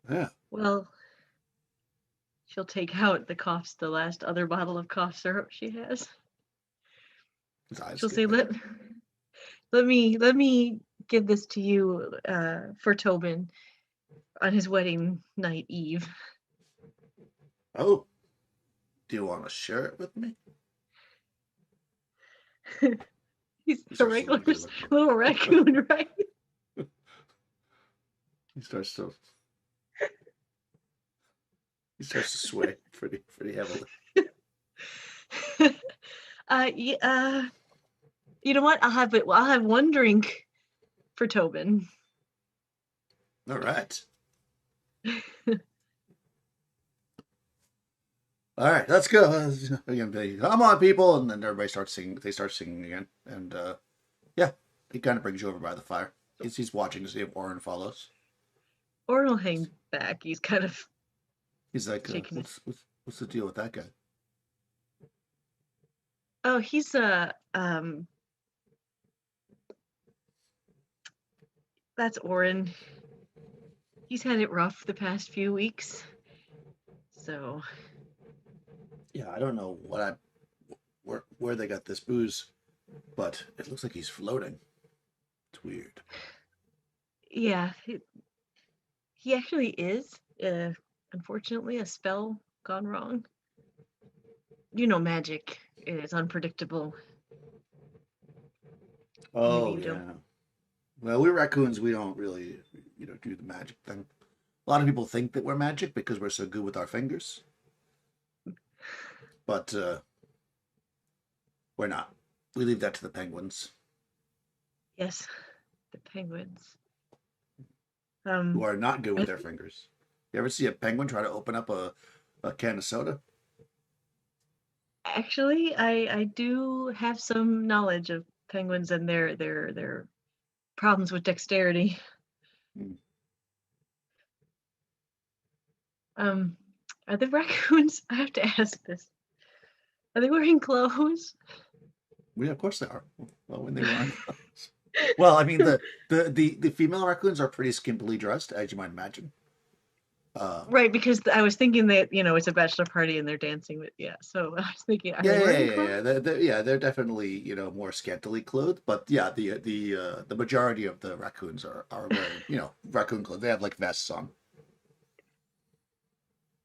Yeah. Well, she'll take out the last other bottle of cough syrup she has. She'll say, let me give this to you for Tobin on his wedding night eve. Oh, do you want to share it with me? He's a regular little raccoon, right? He starts to sway pretty heavily. You know what? I'll have one drink for Tobin. All right. All right, let's go. Again, come on, people, and then everybody starts singing. They start singing again, and yeah, he kind of brings you over by the fire. He's watching to see if Oren follows. Orin will hang back. He's kind of He's like, shaking his. what's the deal with that guy? Oh, he's that's Orin. He's had it rough the past few weeks. So Yeah, I don't know where they got this booze, but it looks like he's floating. It's weird. yeah, he actually is. Unfortunately, a spell gone wrong. You know, magic is unpredictable. Maybe Oh you don't. yeah. Well, we're raccoons. We don't really, do the magic thing. A lot of people think that we're magic because we're so good with our fingers, but we're not. We leave that to the penguins, Yes, the penguins. who are not good I with their th- fingers. You ever see a penguin try to open up a can of soda? actually, I do have some knowledge of penguins and their problems with dexterity. Hmm. Um, are the raccoons? I have to ask this. Are they wearing clothes? Yeah, of course they are. Well, when they were on. Well, I mean the female raccoons are pretty skimpily dressed, as you might imagine. Right, because I was thinking that it's a bachelor party and they're dancing with So I was thinking, are they Yeah, yeah, wearing yeah, clothes? yeah. They're definitely more scantily clothed, but yeah, the majority of the raccoons are wearing raccoon clothes. They have like vests on.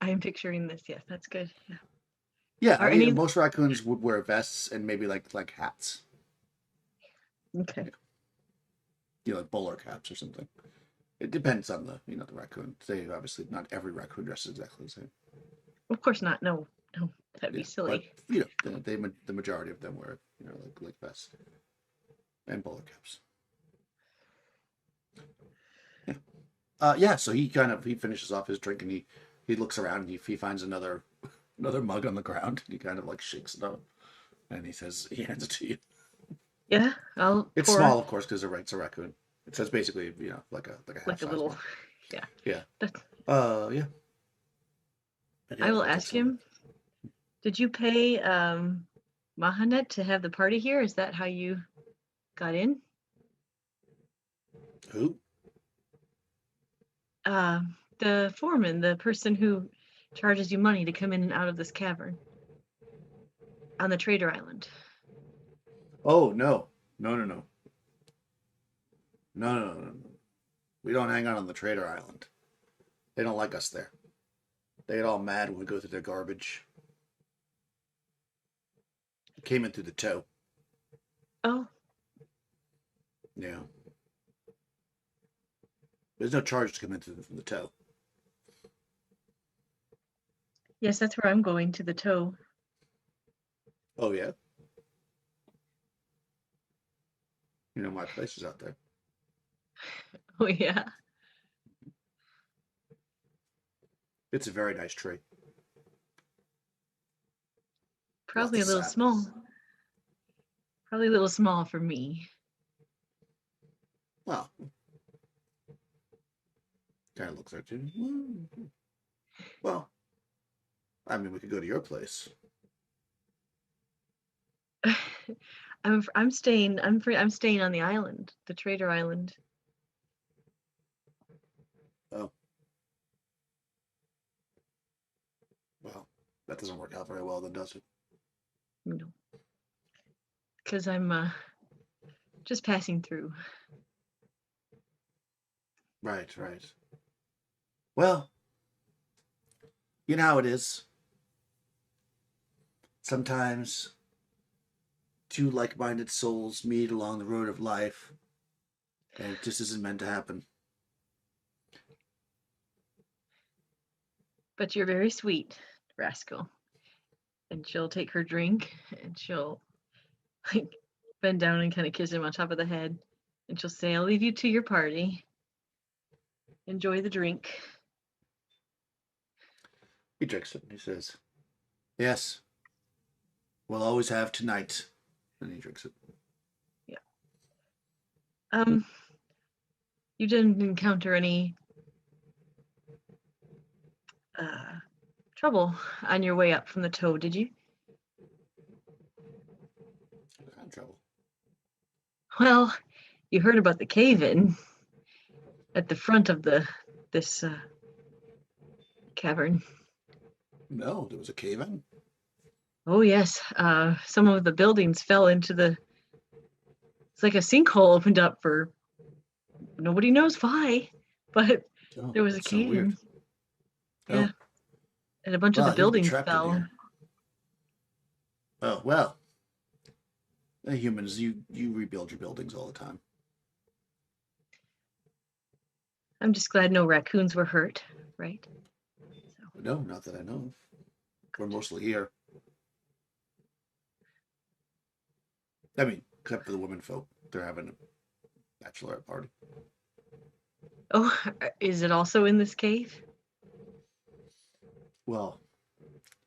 I'm picturing this. Yes, that's good. Yeah. Yeah, I Are mean any most raccoons would wear vests and maybe like hats, okay? like bowler caps or something. It depends on the raccoon. They obviously not every raccoon dresses exactly the same. Of course not. No, no, that'd be Yeah, but silly. the majority of them wear like vests and bowler caps. Yeah. Yeah. So he finishes off his drink and he looks around and he finds another mug on the ground and he kind of like shakes it up and he hands it to you. Yeah, I'll It's pour small, of course, because it's a raccoon. It says basically like a half like a size little. mug. Yeah, Yeah. that's. Yeah. And I will he ask takes it away. him. Did you pay Mahanet to have the party here? Is that how you got in? Who? Uh, the foreman, the person who charges you money to come in and out of this cavern on the Trader Island. Oh no. No no no. No no no no. No. We don't hang out on the Trader Island. They don't like us there. They get all mad when we go through their garbage. It came in through the toe. Oh, Yeah. There's no charge to come in from the toe. yes, that's where I'm going, to the toe. Oh yeah. My place is out there. Oh yeah, It's a very nice tree. Lots probably of a little sap. small. Probably a little small for me. Well, kind of looks like it. Well, I mean, we could go to your place. I'm staying. I'm staying on the island, the Trader Island. Oh, well, that doesn't work out very well, then, does it? You know, because I'm just passing through. Right, right. Well, you know how it is. Sometimes two like-minded souls meet along the road of life, and it just isn't meant to happen. But you're very sweet, Rascal. And she'll take her drink and she'll like bend down and kind of kiss him on top of the head. And she'll say, I'll leave you to your party. Enjoy the drink. He drinks it and he says, "Yes, we'll always have tonight." And he drinks it. Yeah. You didn't encounter any trouble on your way up from the toe, did you? What kind of trouble? Well, you heard about the cave-in at the front of this cavern. No, there was a cave in. Oh yes, some of the buildings fell into the. It's like a sinkhole opened up for nobody knows why, but Oh, there was a that's so weird. cave-in. Yeah, Oh, and a bunch of the well, you'd be buildings trapped in fell. here. Oh well, humans, you rebuild your buildings all the time. I'm just glad no raccoons were hurt, right? So, No, not that I know of. We're mostly here. I mean, except for the women folk. They're having a bachelorette party. oh, is it also in this cave? Well,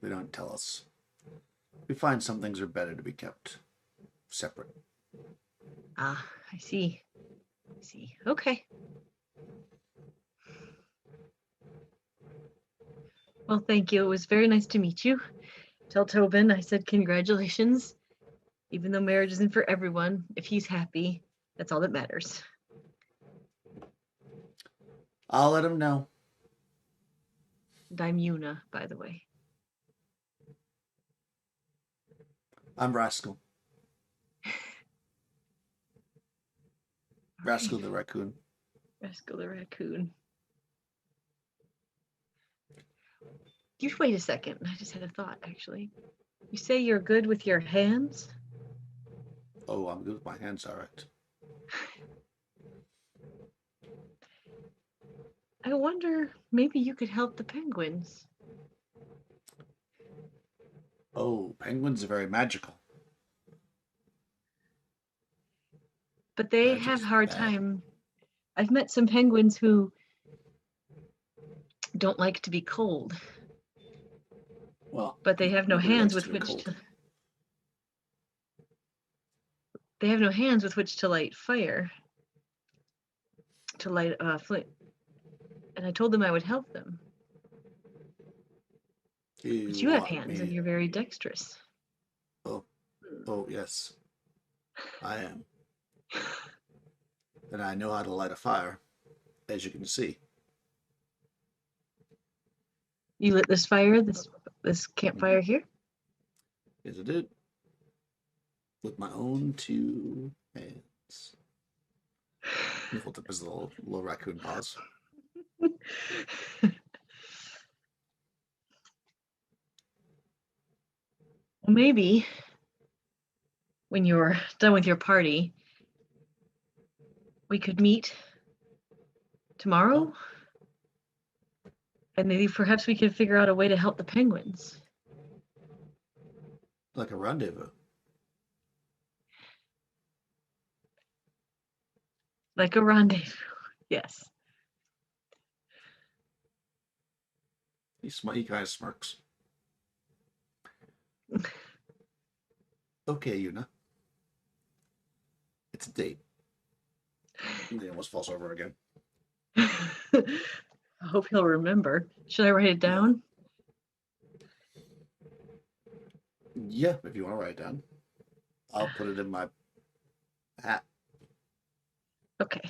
they don't tell us. We find some things are better to be kept separate. Ah, I see. I see. Okay. Well, thank you. It was very nice to meet you. Tell Tobin I said congratulations. Even though marriage isn't for everyone, if he's happy, that's all that matters. I'll let him know. And I'm Yuna, by the way. I'm Rascal. Rascal the raccoon. Rascal the raccoon. You wait a second. I just had a thought, actually. You say you're good with your hands? Oh, I'm good with my hands, all right. I wonder, maybe you could help the penguins. Oh, penguins are very magical. But they Magic have is a hard bad. time. I've met some penguins who don't like to be cold, Well, but they have no nobody hands likes to with be which cold. to. They have no hands with which to light fire, to light flint. And I told them I would help them. But You you have want hands, and me? you're very dexterous. Oh, yes, I am. And I know how to light a fire, as you can see. You lit this fire, this campfire here. Yes, I did. With my own two hands. He holds up his little raccoon paws. Well, maybe when you're done with your party, we could meet tomorrow, and maybe perhaps we could figure out a way to help the penguins. Like a rendezvous. Like a rendezvous. Yes. He kind of smirks. Okay, Yuna. It's a date. And he almost falls over again. I hope he'll remember. Should I write it down? Yeah, if you want to write it down. I'll put it in my hat. Okay.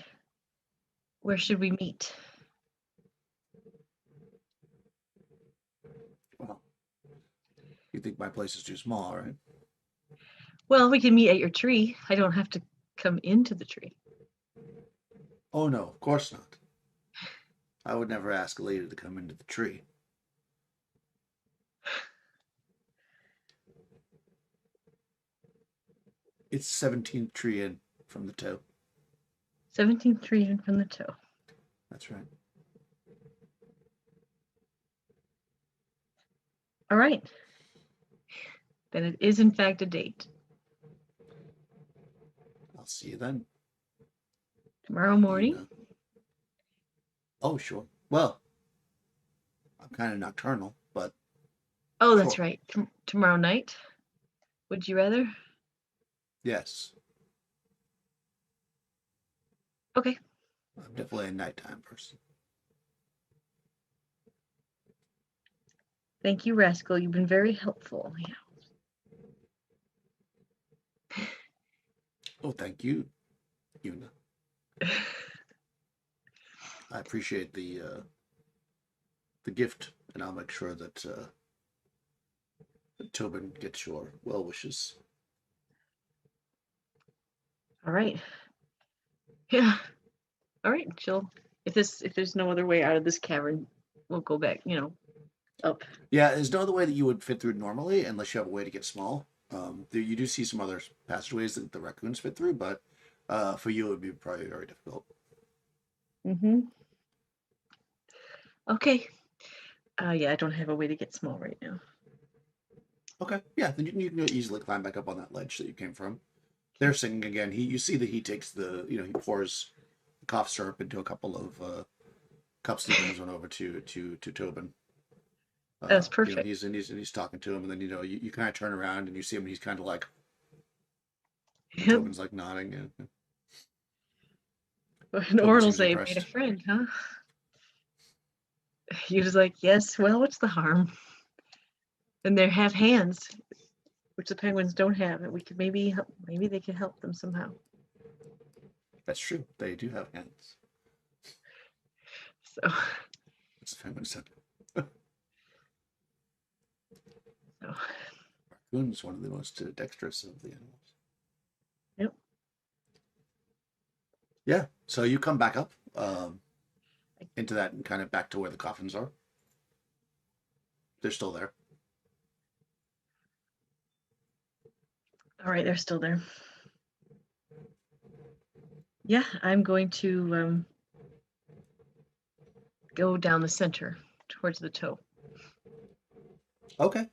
Where should we meet? Well, you think my place is too small, right? Well, we can meet at your tree. I don't have to come into the tree. Oh, no, of course not. I would never ask a lady to come into the tree. It's 17th tree in from the toe. 17th tree in from the toe. That's right. All right. Then it is, in fact, a date. I'll see you then. Tomorrow morning? Yuna. Oh, sure. Well, I'm kind of nocturnal, but. Oh, that's sure. right. Tomorrow night? Would you rather? Yes. Okay. I'm definitely a nighttime person. Thank you, Rascal. You've been very helpful. Oh, thank you, Una. Yeah. I appreciate the gift, and I'll make sure that Tobin gets your well wishes. All right. Yeah. All right, chill. If there's no other way out of this cavern, we'll go back, up. Yeah, there's no other way that you would fit through normally, unless you have a way to get small. You do see some other passageways that the raccoons fit through, but for you, it would be probably very difficult. Mm-hmm. Okay. Yeah, I don't have a way to get small right now. Okay, yeah, then you can easily climb back up on that ledge that you came from. They're singing again. You see that he takes he pours cough syrup into a couple of cups and he brings one over to Tobin. That's You know, perfect. he's talking to him, and then you kind of turn around and you see him, and he's kind of like, and Yep. Tobin's like nodding. And And Tobin Orin will seems say, "Made a impressed. friend, huh?" He was like, "Yes. Well, what's the harm?" And they have hands, which the penguins don't have, and we could maybe help. Maybe they could help them somehow. That's true. They do have hands. So, That's the Penguin said. so Raccoon's one of the most dexterous of the animals. yep. Yeah. So you come back up into that and kind of back to where the coffins are. They're still there. All right, they're still there. Yeah, I'm going to go down the center towards the toe. Okay.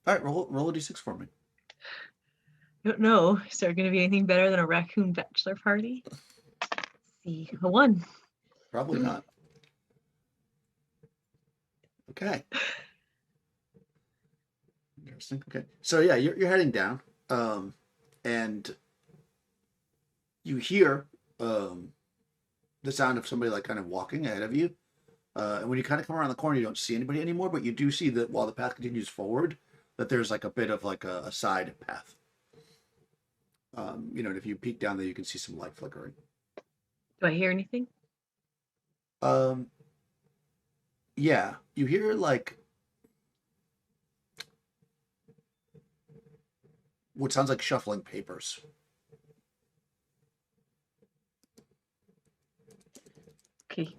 All right. Roll a d6 for me. I don't know. Is there going to be anything better than a raccoon bachelor party? Let's see, a 1. Probably not. Okay. Interesting. Okay. So yeah, you're heading down, and you hear the sound of somebody like kind of walking ahead of you. And when you kind of come around the corner, you don't see anybody anymore, but you do see that while the path continues forward, that there's like a bit of like a side path. And if you peek down there, you can see some light flickering. Do I hear anything? Um, yeah, you hear like what sounds like shuffling papers. Okay.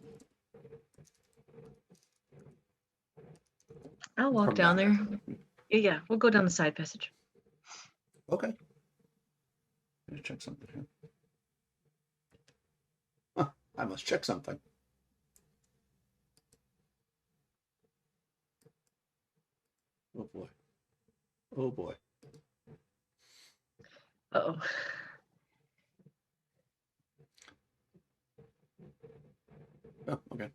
I'll walk From down down there. there. Yeah, we'll go down the side passage. Okay. Let me check something here. Huh, I must check something. Oh boy. Oh boy. Uh-oh. Oh, okay.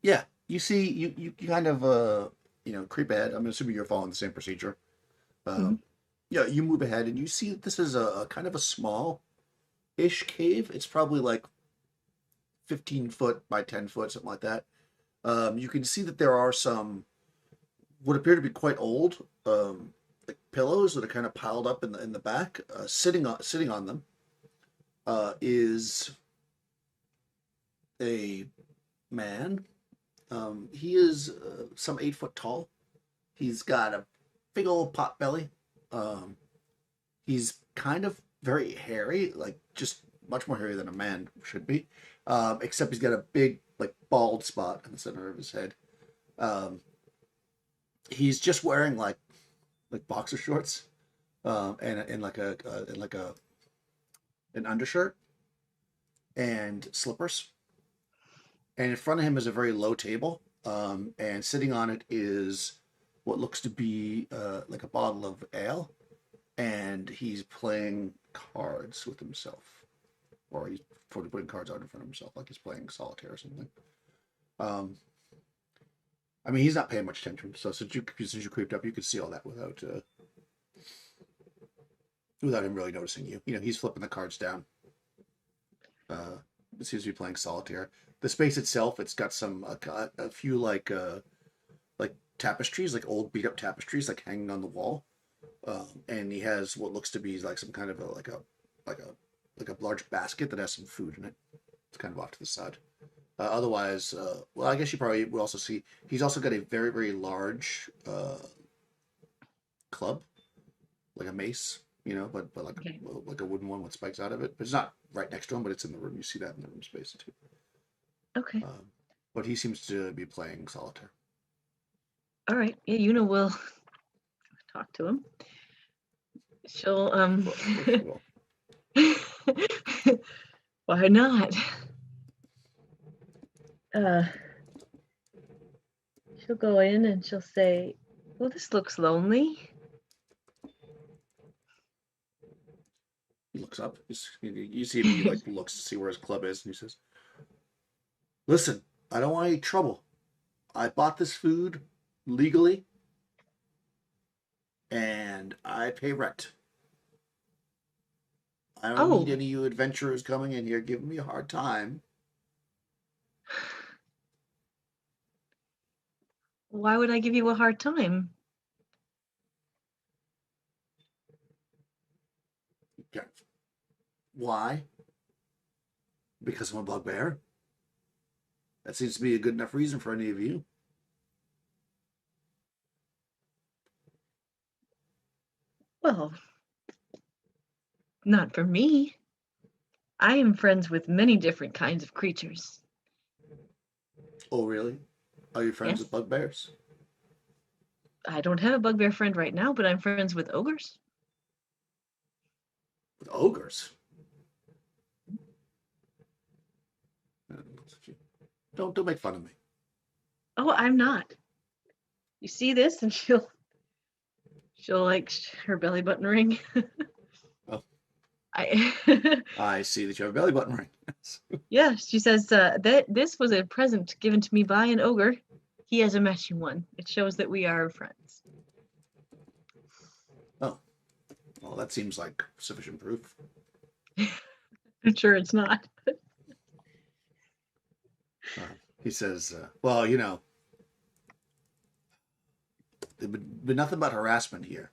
Yeah. You see, you kind of creep ahead. I'm assuming you're following the same procedure. Mhm. Yeah, you move ahead and you see that this is a kind of a small-ish cave. It's probably like 15 foot by 10 foot, something like that. You can see that there are some what appear to be quite old like pillows that are kind of piled up in the back. Sitting on them is a man. He is some 8 foot tall. He's got a big old pot belly. Um, he's kind of very hairy, like just much more hairy than a man should be. Except he's got a big, like, bald spot in the center of his head. Um, he's just wearing like boxer shorts, and like a an undershirt and slippers. And in front of him is a very low table. And sitting on it is what looks to be like a bottle of ale, and he's playing cards with himself, or he's putting cards out in front of himself, like he's playing solitaire or something. Um, I mean, he's not paying much attention. So since you creeped up, you could see all that without him really noticing you. He's flipping the cards down. seems to be playing solitaire. The space itself, it's got some a few like tapestries, like old beat up tapestries, like hanging on the wall. And he has what looks to be like some kind of like a like a large basket that has some food in it. It's kind of off to the side. Otherwise, well, I guess you probably would also see he's also got a very large club, like a mace, but Okay. like a wooden one with spikes out of it. But it's not right next to him, but it's in the room. You see that in the room space too. Okay. Um, but he seems to be playing solitaire. All right. Yeah, we'll talk to him. She'll Of course you will. why not? Uh, she'll go in and she'll say, "Well, this looks lonely." He looks up. You see him. He like looks to see where his club is, and he says, "Listen, I don't want any trouble. I bought this food legally, and I pay rent. I don't need Oh, any of you adventurers coming in here giving me a hard time." why would I give you a hard time? Yeah. Why? Because I'm a bugbear? That seems to be a good enough reason for any of you. Well, not for me. I am friends with many different kinds of creatures. Oh, really? Are you friends Yes, with bugbears? I don't have a bugbear friend right now, but I'm friends with ogres. With ogres? Don't make fun of me. Oh, I'm not. You see this, and she'll like her belly button ring. Oh, I I see that you have a belly button ring. yeah, she says that this was a present given to me by an ogre. He has a matching one. It shows that we are friends. Oh, well, that seems like sufficient proof. I'm sure it's not. Uh, he says, well, there's been nothing but harassment here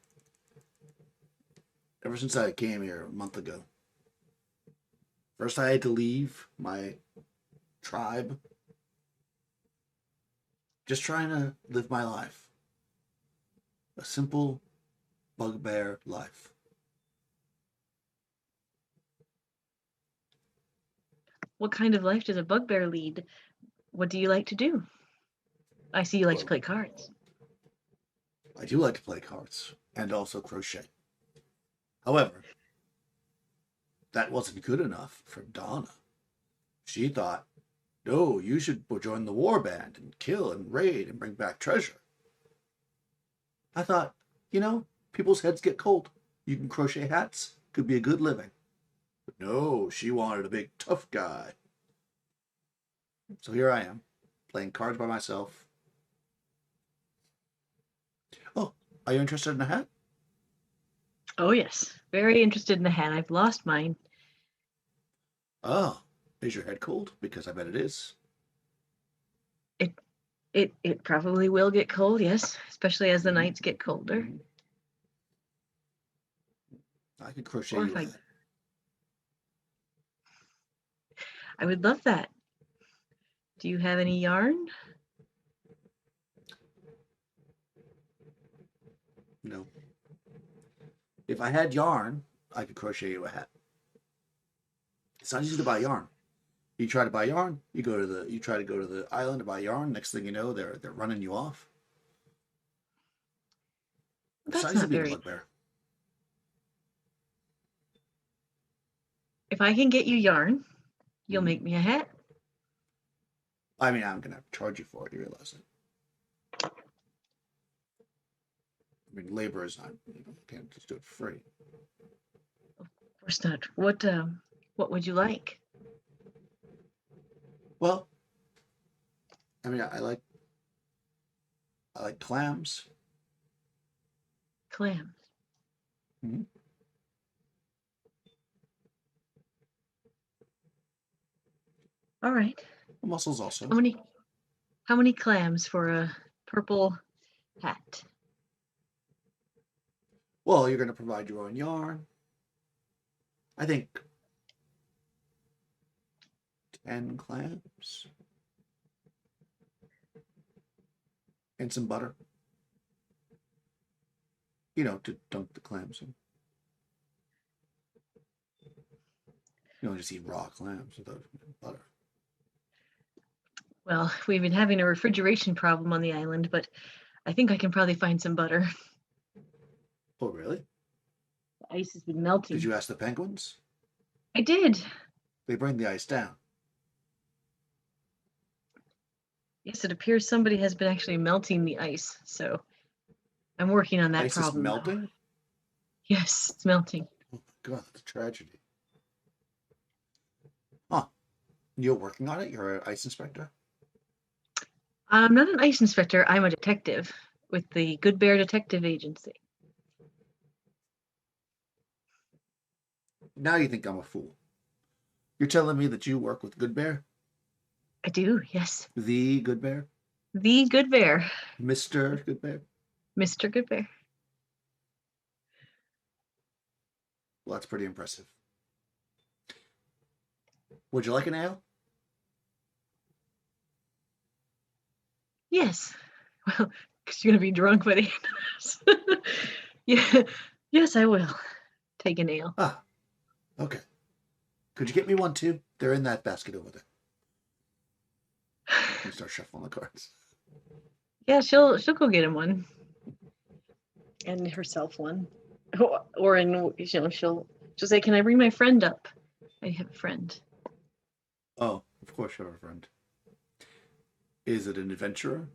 ever since I came here a month ago. First, I had to leave my tribe, just trying to live my life. A simple bugbear life. What kind of life does a bugbear lead? What do you like to do? I see you like to Well, play cards. I do like to play cards and also crochet. However, that wasn't good enough for Donna. She thought, no, you should join the war band and kill and raid and bring back treasure. I thought, people's heads get cold. You can crochet hats, could be a good living. But no, she wanted a big tough guy. So here I am, playing cards by myself. Oh, are you interested in a hat? Oh yes, very interested in the hat. I've lost mine. Oh, is your head cold? Because I bet it is. It it probably will get cold, yes, especially as the Mm-hmm. nights get colder. Mm-hmm. I could crochet Or you if a I hat. I would love that. Do you have any yarn? No. If I had yarn, I could crochet you a hat. It's not easy to buy yarn. You try to buy yarn, you try to go to the island to buy yarn. Next thing you know, they're running you off. It's not That's easy not being a very. bugbear. If I can get you yarn, you'll Mm-hmm. make me a hat. I mean, I'm gonna have to charge you for it. You realize that? I mean, labor is not. You can't just do it for free. Of course not. What would you like? Well, I mean, I like clams. Clams. All right. Mussels also. How many clams for a purple hat? Well, you're going to provide your own yarn. I think 10 clams. And some butter. You know, to dunk the clams in. You don't just eat raw clams without butter. Well, we've been having a refrigeration problem on the island, but I think I can probably find some butter. Oh, really? The ice has been melting. Did you ask the penguins? I did. They bring the ice down. Yes, it appears somebody has been actually melting the ice, so I'm working on that Ice problem. is melting? Yes, it's melting. Oh my god, that's a tragedy. Huh. You're working on it? You're an ice inspector? I'm not an ice inspector. I'm a detective with the Good Bear Detective Agency. Now you think I'm a fool. You're telling me that you work with Good Bear? I do, yes. The Good Bear? The Good Bear. Mr. Good Bear? Mr. Good Bear. Well, that's pretty impressive. Would you like an ale? Yes. Well, because you're going to be drunk by the end of this. Yeah. Yes, I will. Take an ale. Ah, okay. Could you get me one too? They're in that basket over there. You start shuffling the cards. Yeah, she'll go get him one. And herself one. Or in she'll say, "Can I bring my friend up? I have a friend." Oh, of course you have a friend. Is it an adventurer?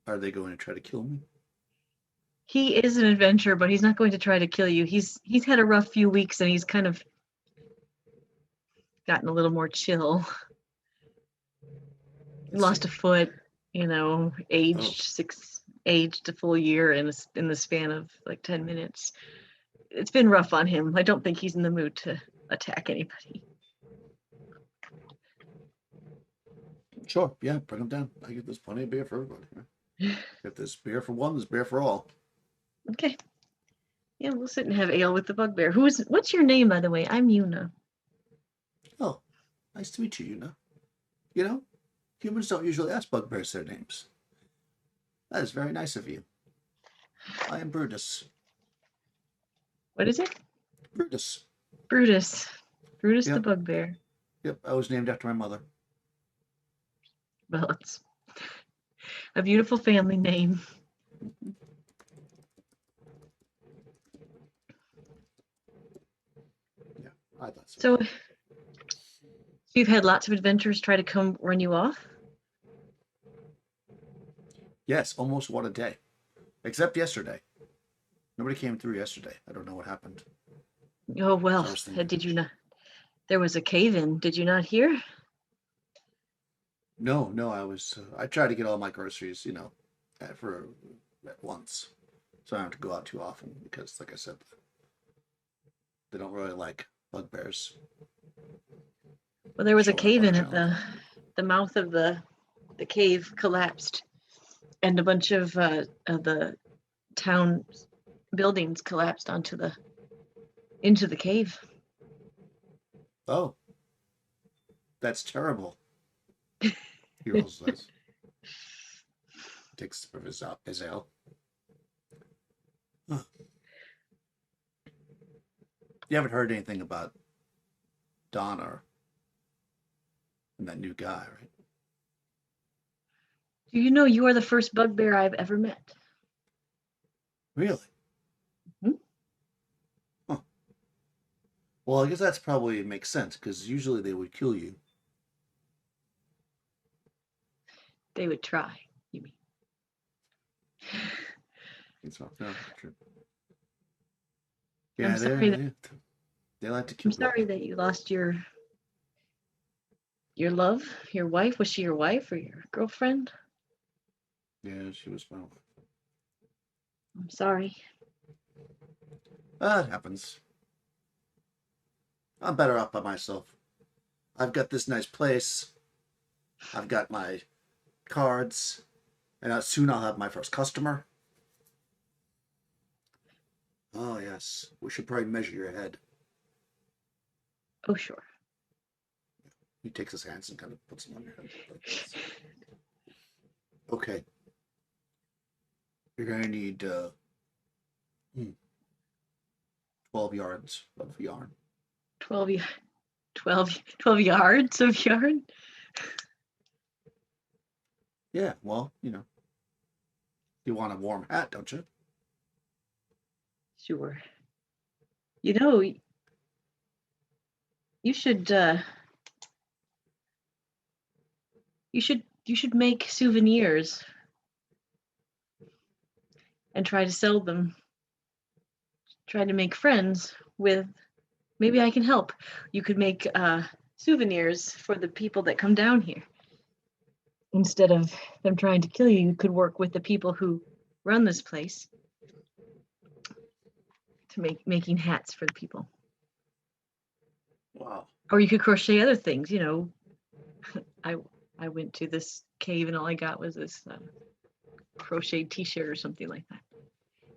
Are they going to try to kill me? He is an adventurer, but he's not going to try to kill you. He's had a rough few weeks and he's kind of gotten a little more chill. Lost a foot, aged a full year in the span of like 10 minutes. It's been rough on him. I don't think he's in the mood to attack anybody. Sure, yeah, bring them down. I get there's plenty of beer for everybody. If there's beer for one, there's beer for all. Okay. Yeah, we'll sit and have ale with the bugbear. What's your name, by the way? I'm Yuna. Oh, nice to meet you, Yuna. You know, humans don't usually ask bugbears their names. That is very nice of you. I am Brutus. What is it? Brutus. Brutus. Brutus the Yep. bugbear. Yep, I was named after my mother. Well, it's a beautiful family name. Yeah, I thought so. So you've had lots of adventurers try to come run you off? Yes, almost one a day. Except yesterday. Nobody came through yesterday. I don't know what happened. Oh, well, thinking. did you not? There was a cave-in. Did you not hear? No, I tried to get all my groceries, at once. So I don't have to go out too often because, like I said, they don't really like bugbears. Well, there was a Showing up cave-in on at the mouth of the cave collapsed, and a bunch of the town buildings collapsed into the cave. Oh, that's terrible. He rolls his eyes. Takes a sip of his ale. Huh. You haven't heard anything about Donner and that new guy, right? Do you know you are the first bugbear I've ever met? Really? Mhm. Huh. Well, I guess that's probably makes sense because usually they would kill you. They would try, you mean? It's not true. Yeah, I'm sorry they like to kill. I'm sorry that you lost your love, your wife. Was she your wife or your girlfriend? Yeah, she was my wife. I'm sorry. It happens. I'm better off by myself. I've got this nice place. I've got my cards, and soon I'll have my first customer. Oh, yes. We should probably measure your head. Oh, sure. He takes his hands and kind of puts them on your head like this. Okay. You're going to need 12 yards of yarn. 12, 12 yards of yarn? Yeah, well, you want a warm hat, don't you? Sure. You know, you should you should make souvenirs and try to sell them. Try to make friends with, maybe I can help. You could make souvenirs for the people that come down here. Instead of them trying to kill you, you could work with the people who run this place to making hats for the people. Wow. Or you could crochet other things, I went to this cave and all I got was this crocheted t-shirt or something like that.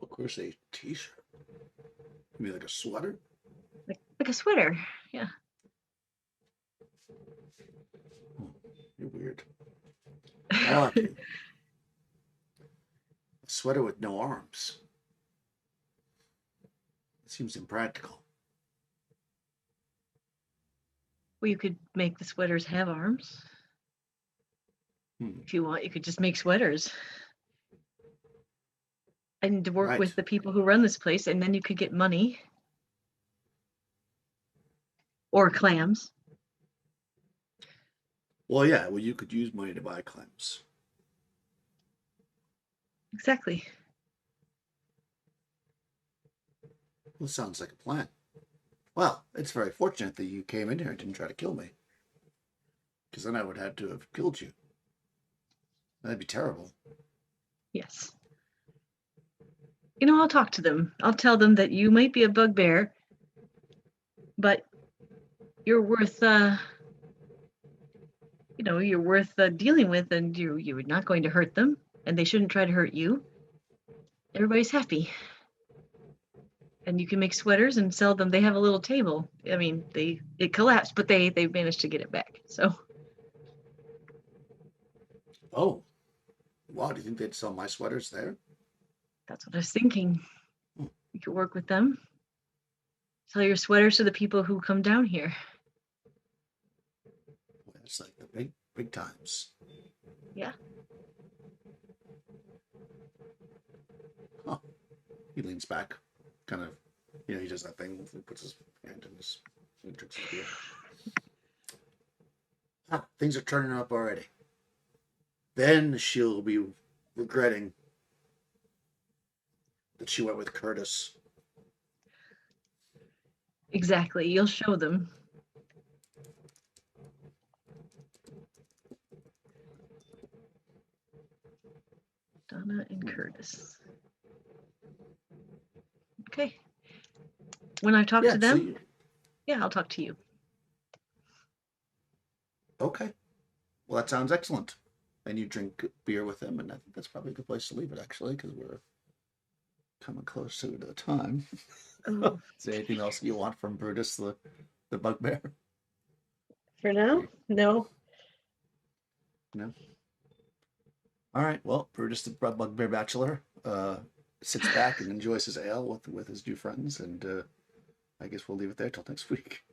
Of course, a t-shirt. You mean like a sweater? Like a sweater, yeah. You're weird. I like it. A sweater with no arms. It seems impractical. Well, you could make the sweaters have arms. If you want, you could just make sweaters. And to work with the people who run this place, and then you could get money. Or clams. Well, yeah, you could use money to buy clams. Exactly. Well, sounds like a plan. Well, it's very fortunate that you came in here and didn't try to kill me. Because then I would have to have killed you. That'd be terrible. Yes. I'll talk to them. I'll tell them that you might be a bugbear, but you're worth, you're worth dealing with, and you're not going to hurt them, and they shouldn't try to hurt you. Everybody's happy. And you can make sweaters and sell them. They have a little table. I mean, it collapsed, but they managed to get it back. So. Oh. Wow, do you think they'd sell my sweaters there? That's what I was thinking. You could work with them. Sell your sweaters to the people who come down here. It's like the big times. Yeah. Huh. He leans back. Kind of, he does that thing. He puts his hand in his, he drinks his beer. Things are turning up already. Then she'll be regretting that she went with Curtis. Exactly. You'll show them. Donna and Curtis. Okay. When I talk to them, I'll talk to you. Okay. Well, that sounds excellent. And you drink beer with them, and I think that's probably a good place to leave it, actually, because we're coming closer to the time. Oh. Is there anything else you want from Brutus, the bugbear? For now? No. No? All right. Well, Brutus, the bugbear bachelor, sits back and enjoys his ale with his new friends, and I guess we'll leave it there till next week.